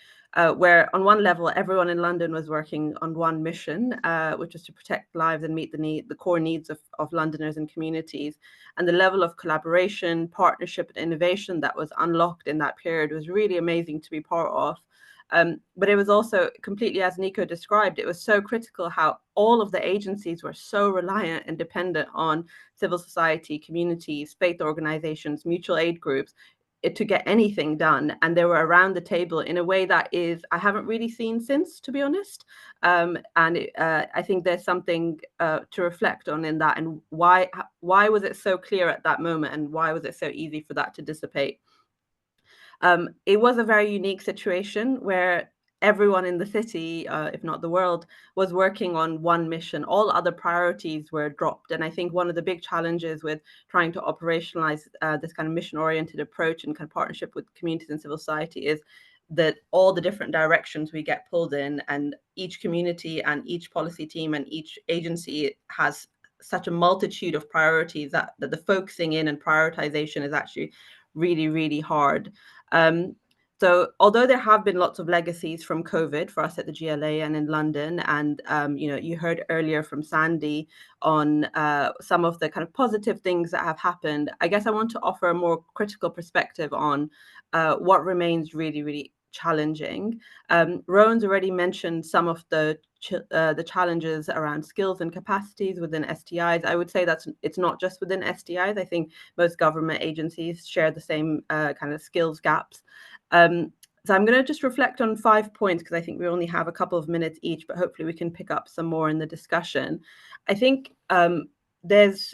where on one level, everyone in London was working on one mission, which was to protect lives and meet the core needs of Londoners and communities. And the level of collaboration, partnership, and innovation that was unlocked in that period was really amazing to be part of. But it was also completely, as Nico described, it was so critical how all of the agencies were so reliant and dependent on civil society, communities, faith organizations, mutual aid groups to get anything done. And they were around the table in a way that I haven't really seen since, to be honest. I think there's something to reflect on in that, and why was it so clear at that moment, and why was it so easy for that to dissipate? It was a very unique situation where everyone in the city, if not the world, was working on one mission. All other priorities were dropped. And I think one of the big challenges with trying to operationalize this kind of mission-oriented approach and kind of partnership with communities and civil society is that all the different directions we get pulled in, and each community and each policy team and each agency has such a multitude of priorities that the focusing in and prioritization is actually really, really hard. So although there have been lots of legacies from COVID for us at the GLA and in London, and you heard earlier from Sandy on some of the kind of positive things that have happened, I guess I want to offer a more critical perspective on what remains really, really challenging. Rowan's already mentioned some of the challenges around skills and capacities within STIs. I would say it's not just within STIs. I think most government agencies share the same kind of skills gaps. So I'm going to just reflect on 5 points, because I think we only have a couple of minutes each, but hopefully we can pick up some more in the discussion. I think there's,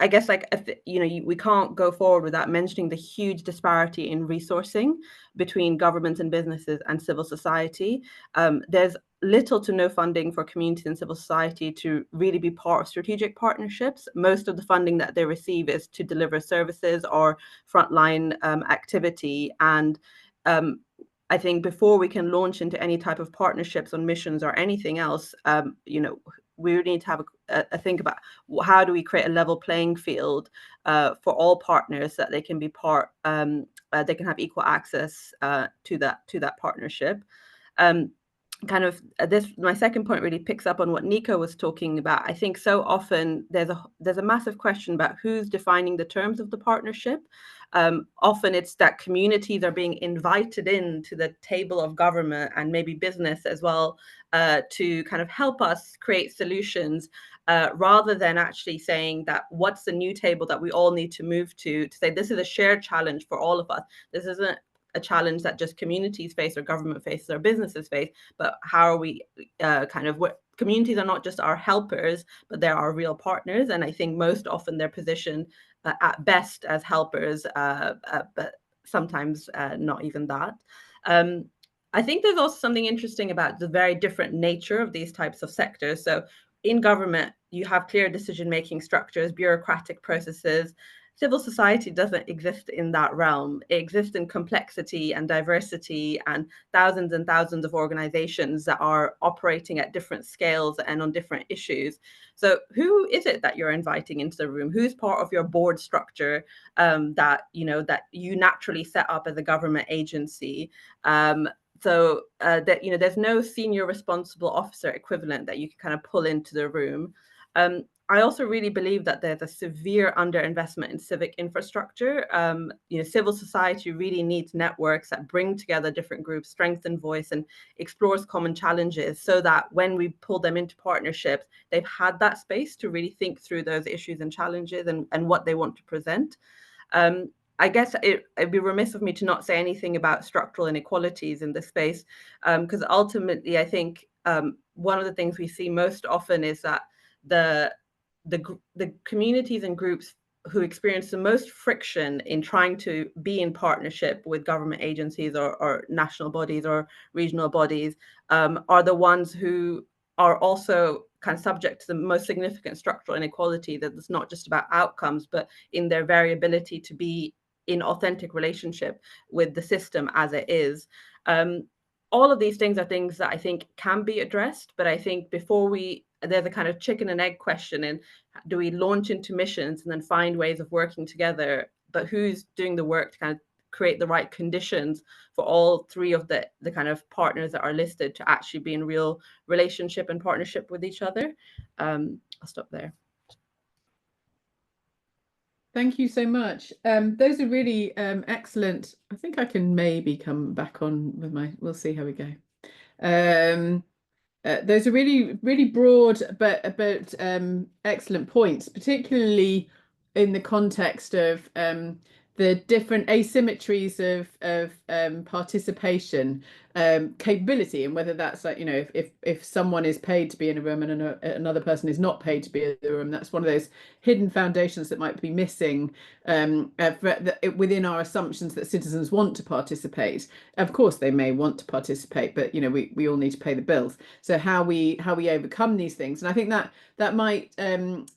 I guess, we can't go forward without mentioning the huge disparity in resourcing between governments and businesses and civil society. There's little to no funding for communities and civil society to really be part of strategic partnerships. Most of the funding that they receive is to deliver services or frontline activity. And I think before we can launch into any type of partnerships on missions or anything else, we really need to have a think about how do we create a level playing field for all partners, so that they can be they can have equal access to that partnership. My second point really picks up on what Nico was talking about. I think so often there's a massive question about who's defining the terms of the partnership. Often it's that communities are being invited into the table of government and maybe business as well to kind of help us create solutions, rather than actually saying that what's the new table that we all need to move to say this is a shared challenge for all of us. This isn't a challenge that just communities face or government faces or businesses face, but how are we communities are not just our helpers, but they're our real partners. And I think most often they're positioned at best as helpers, but sometimes not even that. I think there's also something interesting about the very different nature of these types of sectors. So in government, you have clear decision-making structures, bureaucratic processes. Civil society doesn't exist in that realm. It exists in complexity and diversity and thousands of organizations that are operating at different scales and on different issues. So who is it that you're inviting into the room? Who's part of your board structure that you naturally set up as a government agency? There's no senior responsible officer equivalent that you can kind of pull into the room. I also really believe that there's a severe underinvestment in civic infrastructure. Civil society really needs networks that bring together different groups, strengthen voice, and explores common challenges, so that when we pull them into partnerships, they've had that space to really think through those issues and challenges and what they want to present. I guess it'd be remiss of me to not say anything about structural inequalities in this space, because ultimately, I think one of the things we see most often is that the communities and groups who experience the most friction in trying to be in partnership with government agencies or national bodies or regional bodies are the ones who are also kind of subject to the most significant structural inequality, that it's not just about outcomes, but in their variability to be in authentic relationship with the system as it is. All of these things are things that I think can be addressed, but I think before there's a kind of chicken and egg question, and do we launch into missions and then find ways of working together, but who's doing the work to kind of create the right conditions for all three of the kind of partners that are listed to actually be in real relationship and partnership with each other. I'll stop there. Thank you so much. Those are really excellent. I think I can maybe come back on with we'll see how we go. Those are really, really broad but excellent points, particularly in the context of the different asymmetries of participation capability, and whether that's like, if someone is paid to be in a room and another person is not paid to be in the room, that's one of those hidden foundations that might be missing within our assumptions that citizens want to participate. Of course, they may want to participate, but we all need to pay the bills. So how we overcome these things, and I think that might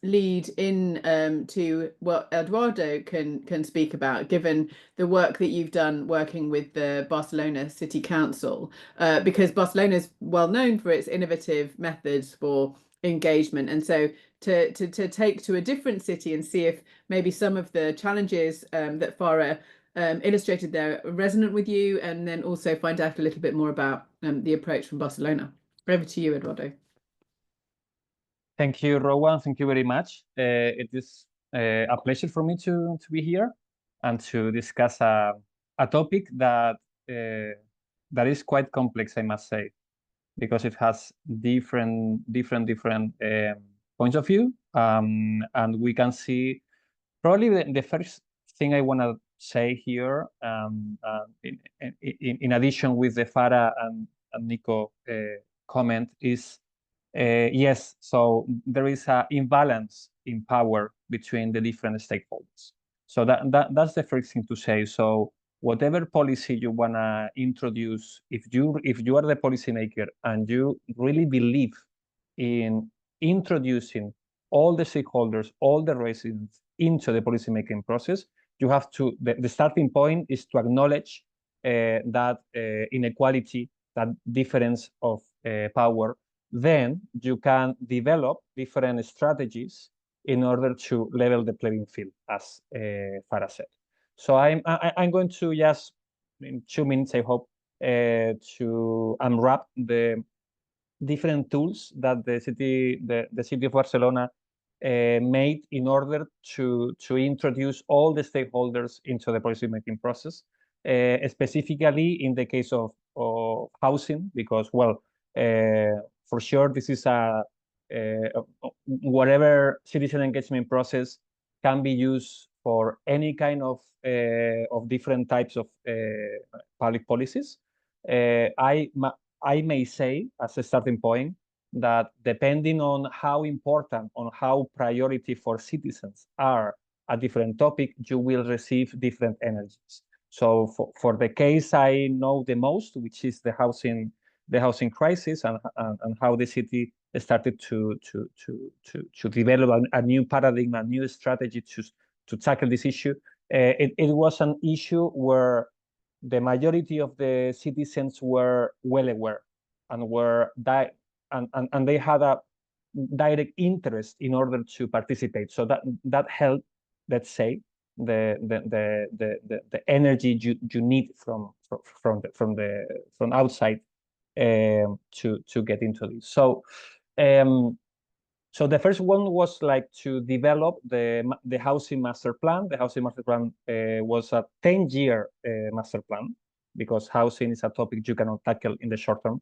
lead in to what Eduardo can speak about, given the work that you've done working with the Barcelona City Council, because Barcelona is well known for its innovative methods for engagement, and so to take to a different city and see if maybe some of the challenges that Farah illustrated there are resonant with you, and then also find out a little bit more about the approach from Barcelona. Over to you, Eduardo. Thank you, Rowan. Thank you very much. It is a pleasure for me to be here and to discuss a topic that is quite complex, I must say, because it has different points of view, and we can see probably the first thing I want to say here, in addition with the Farah and Nico comment, is yes, so there is an imbalance in power between the different stakeholders. So that's the first thing to say. So whatever policy you want to introduce, if you are the policymaker and you really believe in introducing all the stakeholders, all the residents into the policymaking process, you have to, the starting point is to acknowledge that inequality, that difference of power. Then you can develop different strategies in order to level the playing field, as Farah said. So I'm going to just, in 2 minutes, I hope, to unwrap the different tools that the city of Barcelona made in order to introduce all the stakeholders into the policymaking process, specifically in the case of housing, because, well, for sure, this is whatever citizen engagement process can be used for any kind of different types of public policies. I may say, as a starting point, that depending on how important, on how priority for citizens are a different topic, you will receive different energies. So for the case I know the most, which is the housing crisis, and how the city started to develop a new paradigm, a new strategy to tackle this issue, it was an issue where the majority of the citizens were well aware and and they had a direct interest in order to participate. So that helped, let's say, the energy you need from outside to get into this. So so the first one was like to develop the housing master plan. The housing master plan was a 10-year master plan, because housing is a topic you cannot tackle in the short term.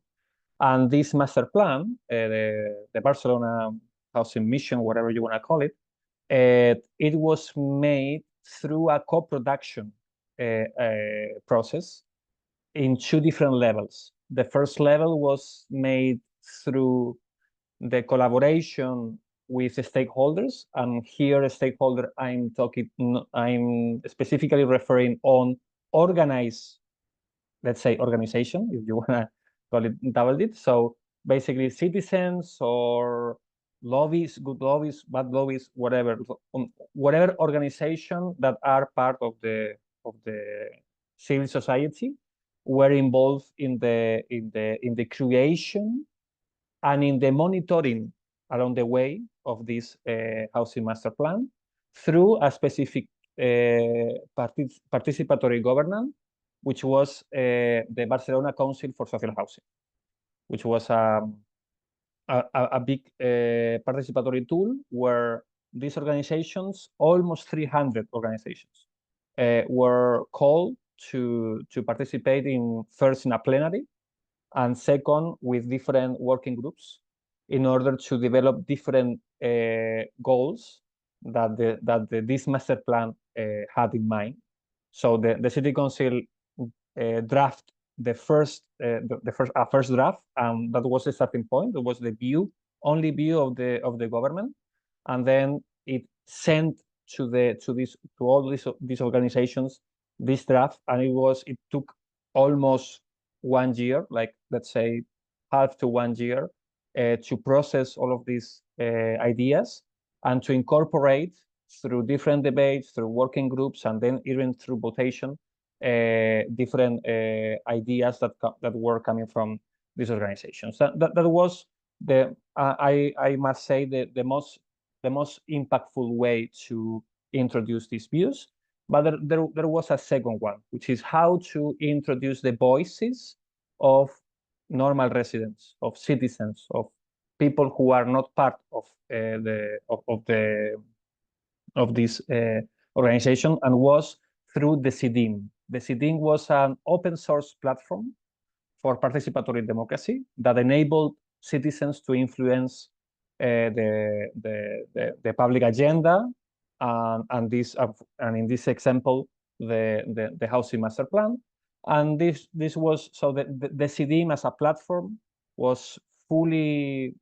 And this master plan, the Barcelona Housing Mission, whatever you want to call it, it was made through a co-production process in 2 different levels. The first level was made through the collaboration with stakeholders, and here a stakeholder I'm specifically referring on organized, let's say, organization, if you want to call it double it. So basically citizens or lobbies, good lobbies, bad lobbies, whatever organization that are part of the civil society were involved in the creation and in the monitoring along the way of this housing master plan through a specific participatory governance, which was the Barcelona Council for Social Housing, which was a big participatory tool where these organizations, almost 300 organizations, were called to participate in, first in a plenary, and second with different working groups in order to develop different goals that this master plan had in mind. So the city council draft the first draft, and that was the starting point. It was the only view of the government, and then it sent to all these organizations this draft, and it took almost 1 year, like let's say half to 1 year, to process all of these ideas and to incorporate through different debates, through working groups, and then even through votation, different ideas that were coming from these organizations. That was I must say the most impactful way to introduce these views. But there was a second one, which is how to introduce the voices of normal residents, of citizens, of people who are not part of this organization, and was through the CDIM. The CDIM was an open source platform for participatory democracy that enabled citizens to influence the public agenda, and in this example, the housing master plan. And this was, so the CDIM as a platform was fully,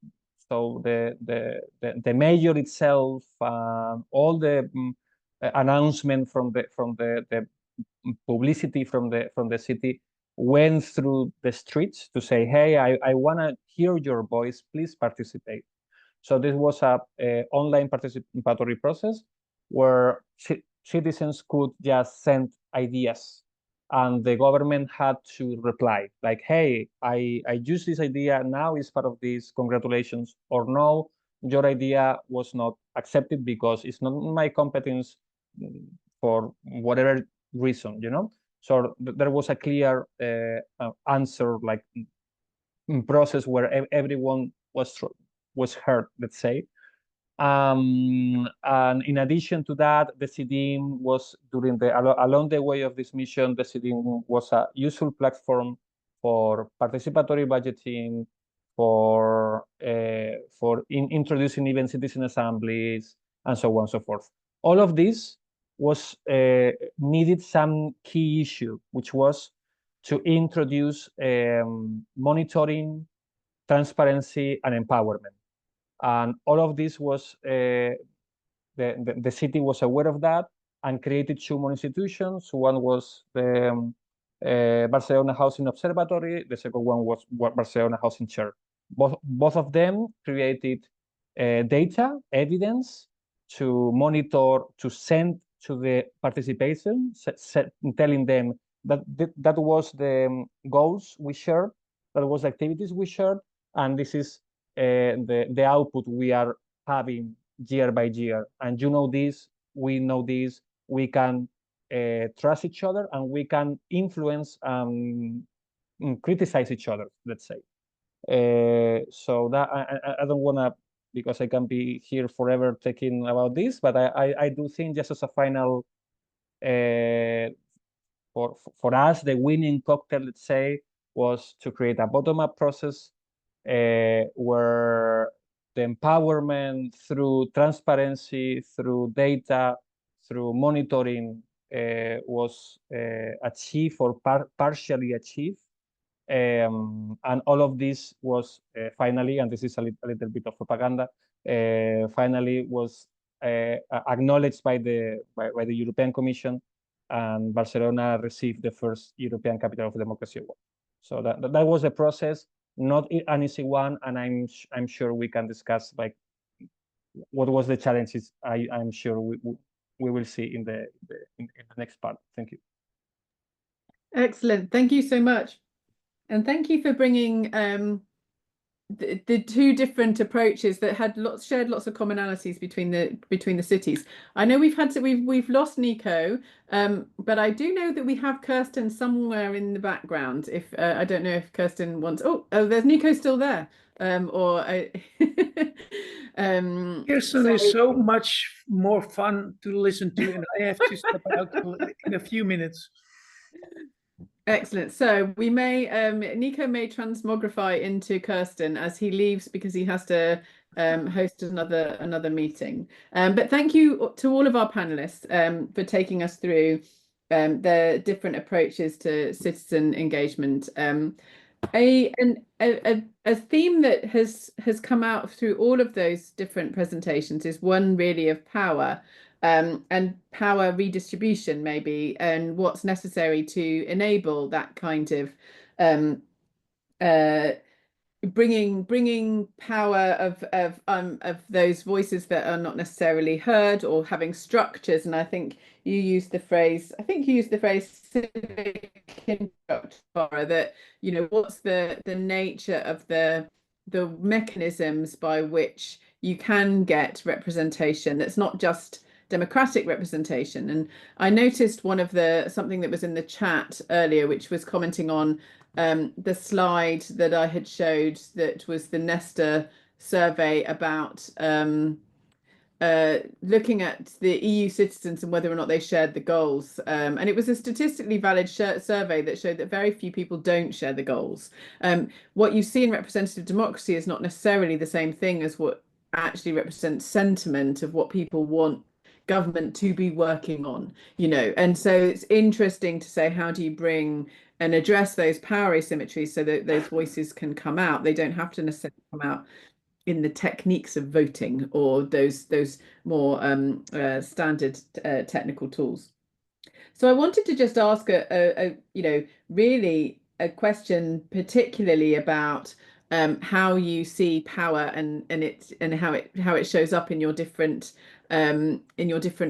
so the mayor itself, all the announcement from the publicity from the city went through the streets to say, hey, I want to hear your voice, please participate. So this was a online participatory process where citizens could just send ideas, and the government had to reply like, hey, I use this idea, now it's part of this, congratulations, or no, your idea was not accepted because it's not my competence for whatever reason, So there was a clear answer, like process where everyone was heard, let's say. And in addition to that, the CDIM was along the way of this mission, the CDIM was a useful platform for participatory budgeting, for introducing even citizen assemblies, and so on and so forth. All of this was needed some key issue, which was to introduce monitoring, transparency, and empowerment. And all of this was, the city was aware of that and created two more institutions. One was the Barcelona Housing Observatory. The second one was Barcelona Housing Chair. Both of them created data, evidence to monitor, to send to the participation, telling them that was the goals we shared, that was the activities we shared, and this is the output we are having year by year. And you know this, we know this, we can trust each other, and we can influence criticize each other, let's say. So that I don't want to, because I can be here forever talking about this, but I do think, just as a final, for us, the winning cocktail, let's say, was to create a bottom-up process where the empowerment through transparency, through data, through monitoring was achieved or partially achieved. And all of this was finally, and this is a little bit of propaganda, finally was acknowledged by the European Commission, and Barcelona received the first European Capital of Democracy Award. So that was a process, not an easy one, and I'm sure we can discuss like what was the challenges. I'm sure we will see in the next part. Thank you. Excellent. Thank you so much, and thank you for bringing the two different approaches that had shared lots of commonalities between the cities. I know we've lost Nico, but I do know that we have Kirsten somewhere in the background. If I don't know if Kirsten wants. Oh, there's Nico still there. Kirsten is so much more fun to listen to, and I have to step out in a few minutes. Excellent. So we may Nico may transmogrify into Kirsten as he leaves because he has to host another meeting. But thank you to all of our panelists for taking us through the different approaches to citizen engagement. A theme that has come out through all of those different presentations is one really of power. And power redistribution maybe, and what's necessary to enable that kind of bringing power of those voices that are not necessarily heard, or having structures. And I think you used the phrase civic infrastructure, that, you know, what's the nature of the mechanisms by which you can get representation that's not just democratic representation. And I noticed something that was in the chat earlier, which was commenting on the slide that I had showed, that was the Nesta survey about looking at the EU citizens and whether or not they shared the goals. And it was a statistically valid survey that showed that very few people don't share the goals. What you see in representative democracy is not necessarily the same thing as what actually represents sentiment of what people want government to be working on, you know. And so it's interesting to say, how do you bring and address those power asymmetries so that those voices can come out? They don't have to necessarily come out in the techniques of voting or those more standard technical tools. So I wanted to just ask really a question, particularly about how you see power and how it shows up in your different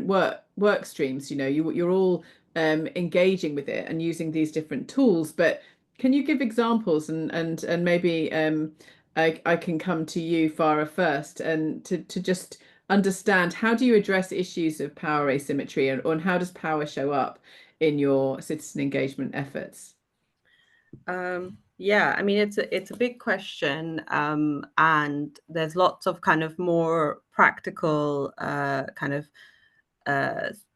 work streams. You know, you're all engaging with it and using these different tools, but can you give examples, and maybe I can come to you, Farah, first, and to just understand, how do you address issues of power asymmetry, and how does power show up in your citizen engagement efforts? Yeah, I mean, it's a big question, and there's lots of kind of more practical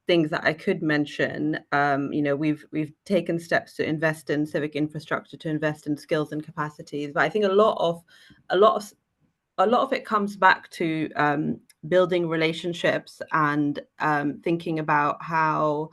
things that I could mention. You know, we've taken steps to invest in civic infrastructure, to invest in skills and capacities, but I think a lot of it comes back to building relationships and thinking about how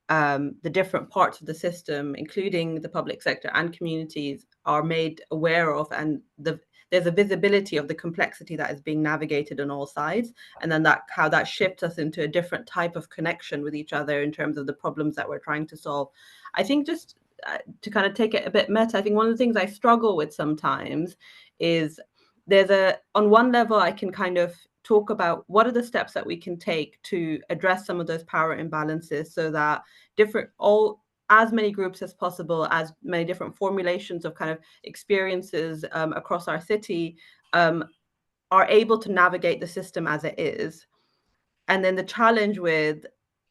the different parts of the system, including the public sector and communities, are made aware of, and there's a visibility of the complexity that is being navigated on all sides, and then how that shifts us into a different type of connection with each other in terms of the problems that we're trying to solve. I think just to kind of take it a bit meta, I think one of the things I struggle with sometimes is on one level, I can kind of talk about what are the steps that we can take to address some of those power imbalances, so that as many groups as possible, as many different formulations of kind of experiences across our city are able to navigate the system as it is. And then the challenge with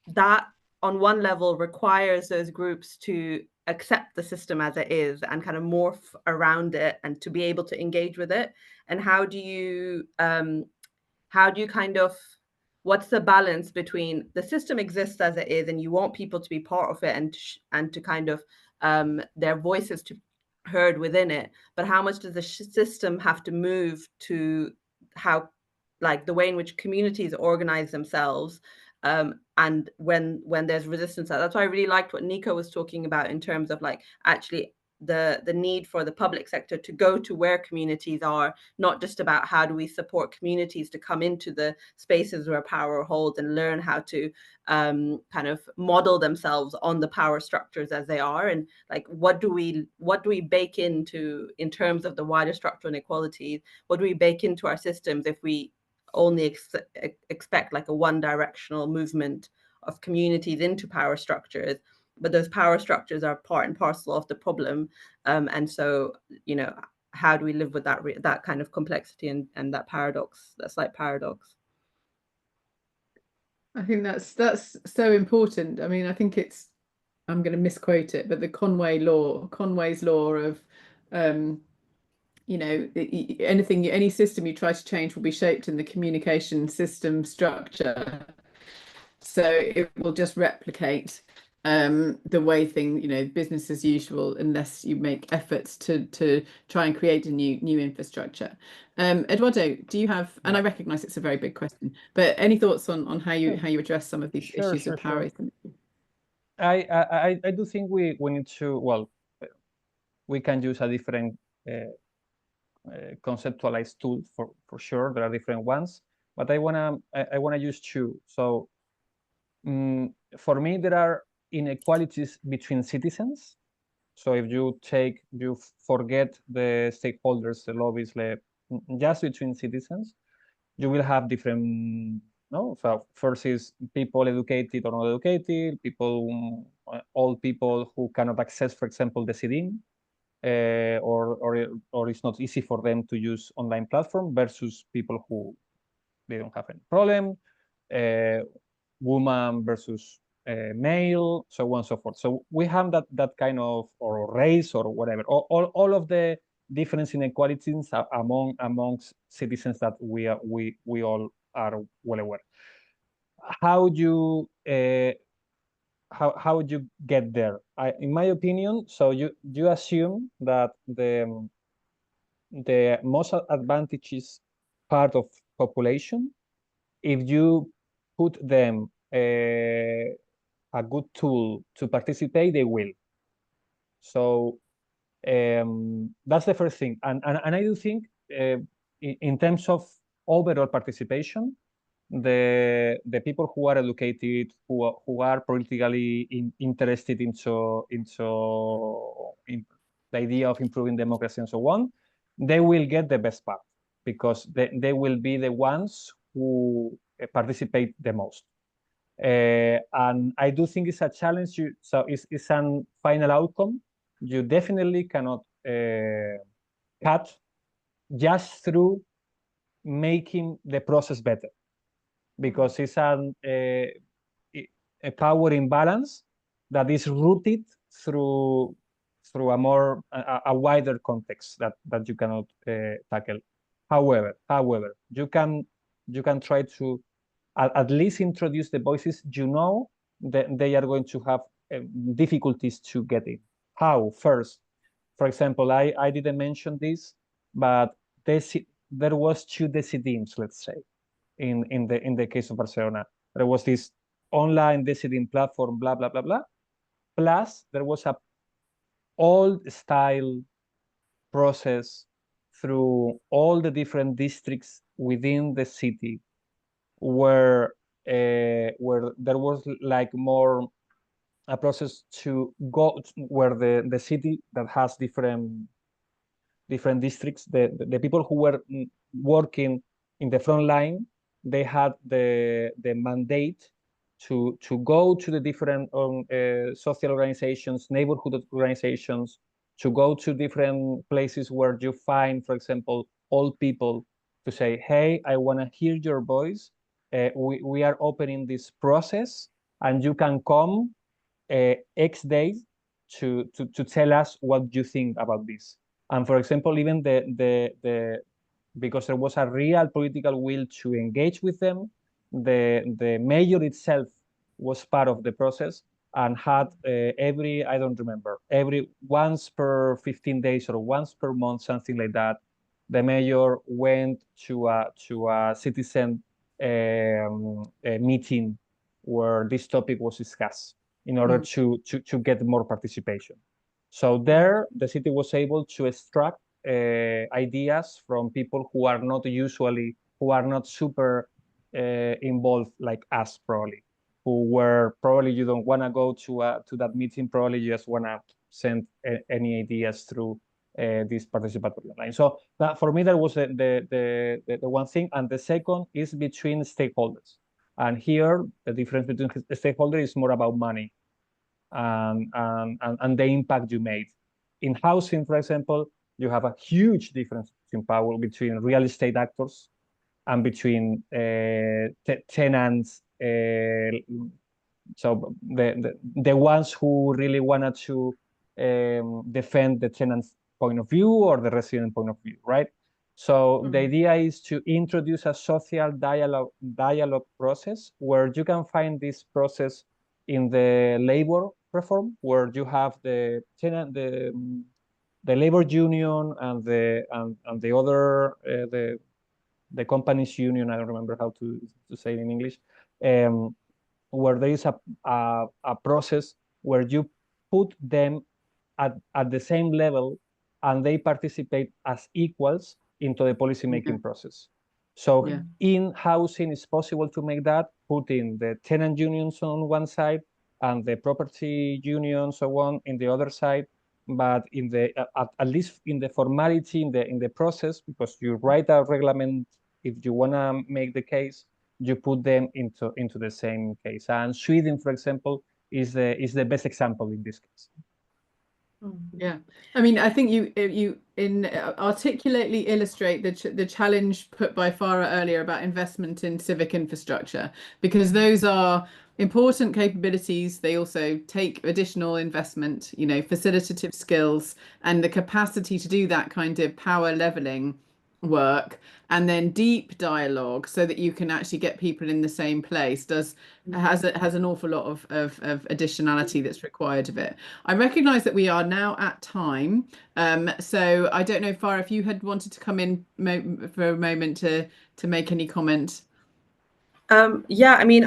that, on one level, requires those groups to accept the system as it is and kind of morph around it and to be able to engage with it. And how do you kind of, what's the balance between the system exists as it is and you want people to be part of it and to kind of their voices to be heard within it, but how much does the system have to move to how, like, the way in which communities organize themselves, and when there's resistance? That's why I really liked what Nico was talking about in terms of, like, actually the need for the public sector to go to where communities are, not just about how do we support communities to come into the spaces where power holds and learn how to kind of model themselves on the power structures as they are, and like what do we bake into in terms of the wider structural inequalities, what do we bake into our systems if we only expect like a one-directional movement of communities into power structures, but those power structures are part and parcel of the problem. And so, you know, how do we live with that kind of complexity and that paradox, that slight paradox? I think that's so important. I mean, I think it's, I'm going to misquote it, but the Conway's law of, you know, any system you try to change will be shaped in the communication system structure. So it will just replicate the way you know, business as usual, unless you make efforts to try and create a new infrastructure. Eduardo, do you have, and I recognize it's a very big question, but any thoughts on how you address some of these issues of power asymmetry? I do think we need to, well, we can use a different conceptualized tool for sure. There are different ones, but I wanna use two. So for me, there are inequalities between citizens. So if you forget the stakeholders, the lobbies, just between citizens, you will have different. No, so first is people educated or not educated, people, old people who cannot access, for example, the CDIN, or it's not easy for them to use online platform, versus people who they don't have any problem, woman versus male, so on and so forth. So we have that kind of, or race or whatever, all of the different inequalities amongst citizens that we all are well aware. How you how would you get there? In my opinion, so you assume that the most advantageous part of population, if you put them a good tool to participate, they will. So that's the first thing, and I do think in terms of overall participation, the people who are educated, who are politically interested into the idea of improving democracy and so on, they will get the best part, because they will be the ones who participate the most. And I do think it's a challenge. So it's a final outcome you definitely cannot cut just through making the process better, because it's a power imbalance that is rooted through a wider context that you cannot tackle. However, you can try to at least introduce the voices you know that they are going to have difficulties to get in. How? First, for example, I didn't mention this, but there was 2 decidims, let's say, in the case of Barcelona. There was this online decidim platform, blah blah blah blah. Plus, there was a old style process through all the different districts within the city, where there was like more a process to go where the city that has different districts, the people who were working in the front line, they had the mandate to go to the different social organizations, neighborhood organizations, to go to different places where you find, for example, old people, to say, hey, I want to hear your voice. We are opening this process, and you can come X days to tell us what you think about this. And for example, even because there was a real political will to engage with them, the mayor itself was part of the process and had I don't remember, every once per 15 days or once per month, something like that, the mayor went to a citizen meeting where this topic was discussed in order to get more participation. So there, the city was able to extract ideas from people who are not super involved like us, probably, who were probably you don't want to go to that meeting, probably you just want to send any ideas through this participatory line. So that for me, that was the one thing. And the second is between stakeholders. And here, the difference between stakeholders is more about money and the impact you made. In housing, for example, you have a huge difference in power between real estate actors and between tenants. So the ones who really wanted to defend the tenant's point of view or the resident point of view, right? So the idea is to introduce a social dialogue process where you can find this process in the labor reform, where you have the tenant, the labor union and the other the companies union. I don't remember how to say it in English. Where there is a process where you put them at the same level and they participate as equals into the policymaking process. So in housing, it's possible to make that, putting the tenant unions on one side and the property union, so on, in the other side. But in the at least in the formality, in the process, because you write a reglement, if you want to make the case, you put them into the same case. And Sweden, for example, is the best example in this case. Yeah, I mean, I think you articulately illustrate the challenge put by Farah earlier about investment in civic infrastructure, because those are important capabilities. They also take additional investment, you know, facilitative skills and the capacity to do that kind of power leveling work, and then deep dialogue so that you can actually get people in the same place has an awful lot of additionality that's required of it. I recognize that we are now at time, so I don't know, Farah, if you had wanted to come in for a moment to make any comment. Yeah, I mean,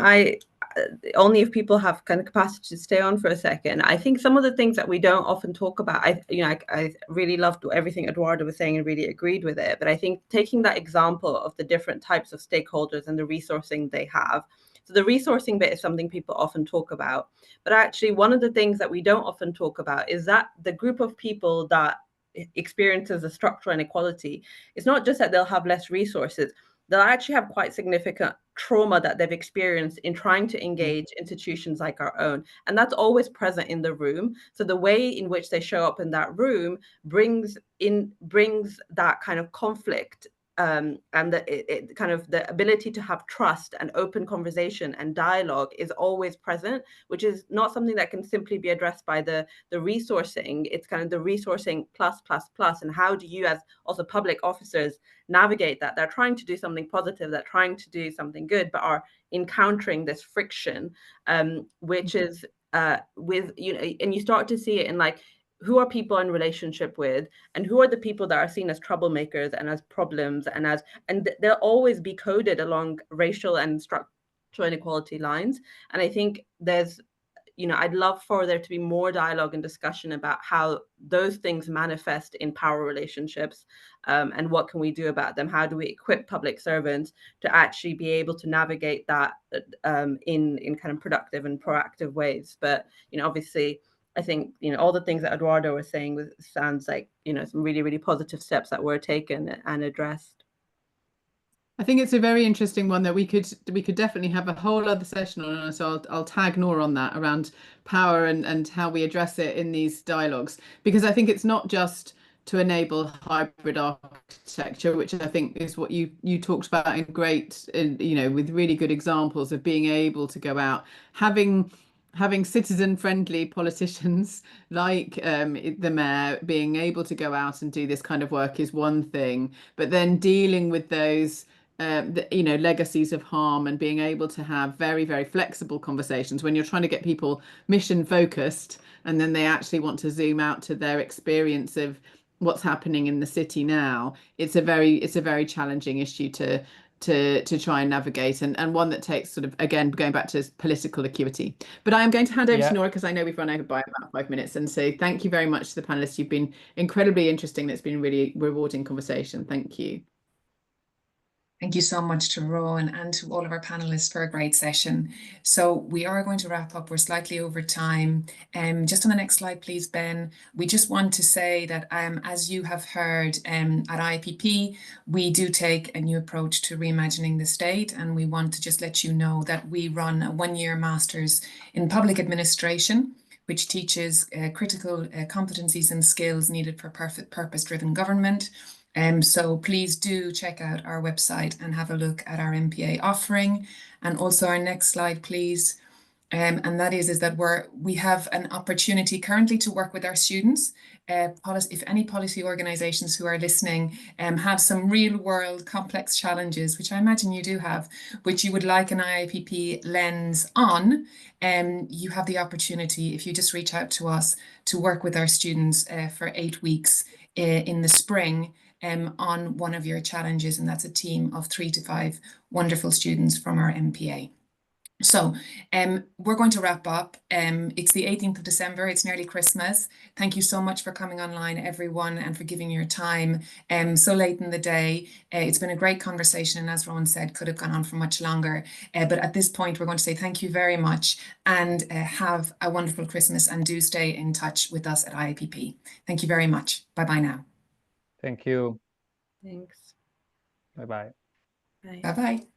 only if people have kind of capacity to stay on for a second. I think some of the things that we don't often talk about, I really loved everything Eduardo was saying and really agreed with it. But I think taking that example of the different types of stakeholders and the resourcing they have. So the resourcing bit is something people often talk about. But actually, one of the things that we don't often talk about is that the group of people that experiences a structural inequality, it's not just that they'll have less resources. They'll actually have quite significant trauma that they've experienced in trying to engage institutions like our own. And that's always present in the room. So the way in which they show up in that room brings that kind of conflict and the ability to have trust and open conversation and dialogue is always present, which is not something that can simply be addressed by the resourcing. It's kind of the resourcing plus. And how do you, as also public officers, navigate that? They're trying to do something positive, they're trying to do something good, but are encountering this friction, which is with, you know, and you start to see it in like, who are people in relationship with, and who are the people that are seen as troublemakers and as problems, and they'll always be coded along racial and structural inequality lines. And I think there's, you know, I'd love for there to be more dialogue and discussion about how those things manifest in power relationships, and what can we do about them? How do we equip public servants to actually be able to navigate that in kind of productive and proactive ways? But, you know, obviously, I think, you know, all the things that Eduardo was saying sounds like, you know, some really, really positive steps that were taken and addressed. I think it's a very interesting one that we could definitely have a whole other session on. So I'll tag Noor on that, around power and how we address it in these dialogues, because I think it's not just to enable hybrid architecture, which I think is what you talked about you know, with really good examples of being able to go out, having citizen-friendly politicians like the mayor being able to go out and do this kind of work is one thing, but then dealing with those you know, legacies of harm and being able to have very, very flexible conversations when you're trying to get people mission focused, and then they actually want to zoom out to their experience of what's happening in the city now. It's a very challenging issue to to try and navigate, and one that takes sort of, again, going back to political acuity. But I am going to hand over to Nora because I know we've run over by about 5 minutes, and so thank you very much to the panelists. You've been incredibly interesting. It's been a really rewarding conversation. Thank you. Thank you so much to Rowan and to all of our panelists for a great session. So we are going to wrap up. We're slightly over time. Just on the next slide, please, Ben. We just want to say that as you have heard at IIPP, we do take a new approach to reimagining the state. And we want to just let you know that we run a one-year master's in public administration, which teaches critical competencies and skills needed for purpose-driven government. So please do check out our website and have a look at our MPA offering. And also our next slide, please. And that is that we have an opportunity currently to work with our students. If any policy organizations who are listening have some real world complex challenges, which I imagine you do have, which you would like an IIPP lens on, you have the opportunity, if you just reach out to us, to work with our students for 8 weeks in the spring on one of your challenges, and that's a team of 3 to 5 wonderful students from our MPA. So we're going to wrap up. It's the 18th of December. It's nearly Christmas. Thank you so much for coming online, everyone, and for giving your time so late in the day. It's been a great conversation, and as Rowan said, could have gone on for much longer. But at this point, we're going to say thank you very much and have a wonderful Christmas, and do stay in touch with us at IIPP. Thank you very much. Bye-bye now. Thank you. Thanks. Bye-bye. Bye. Bye-bye.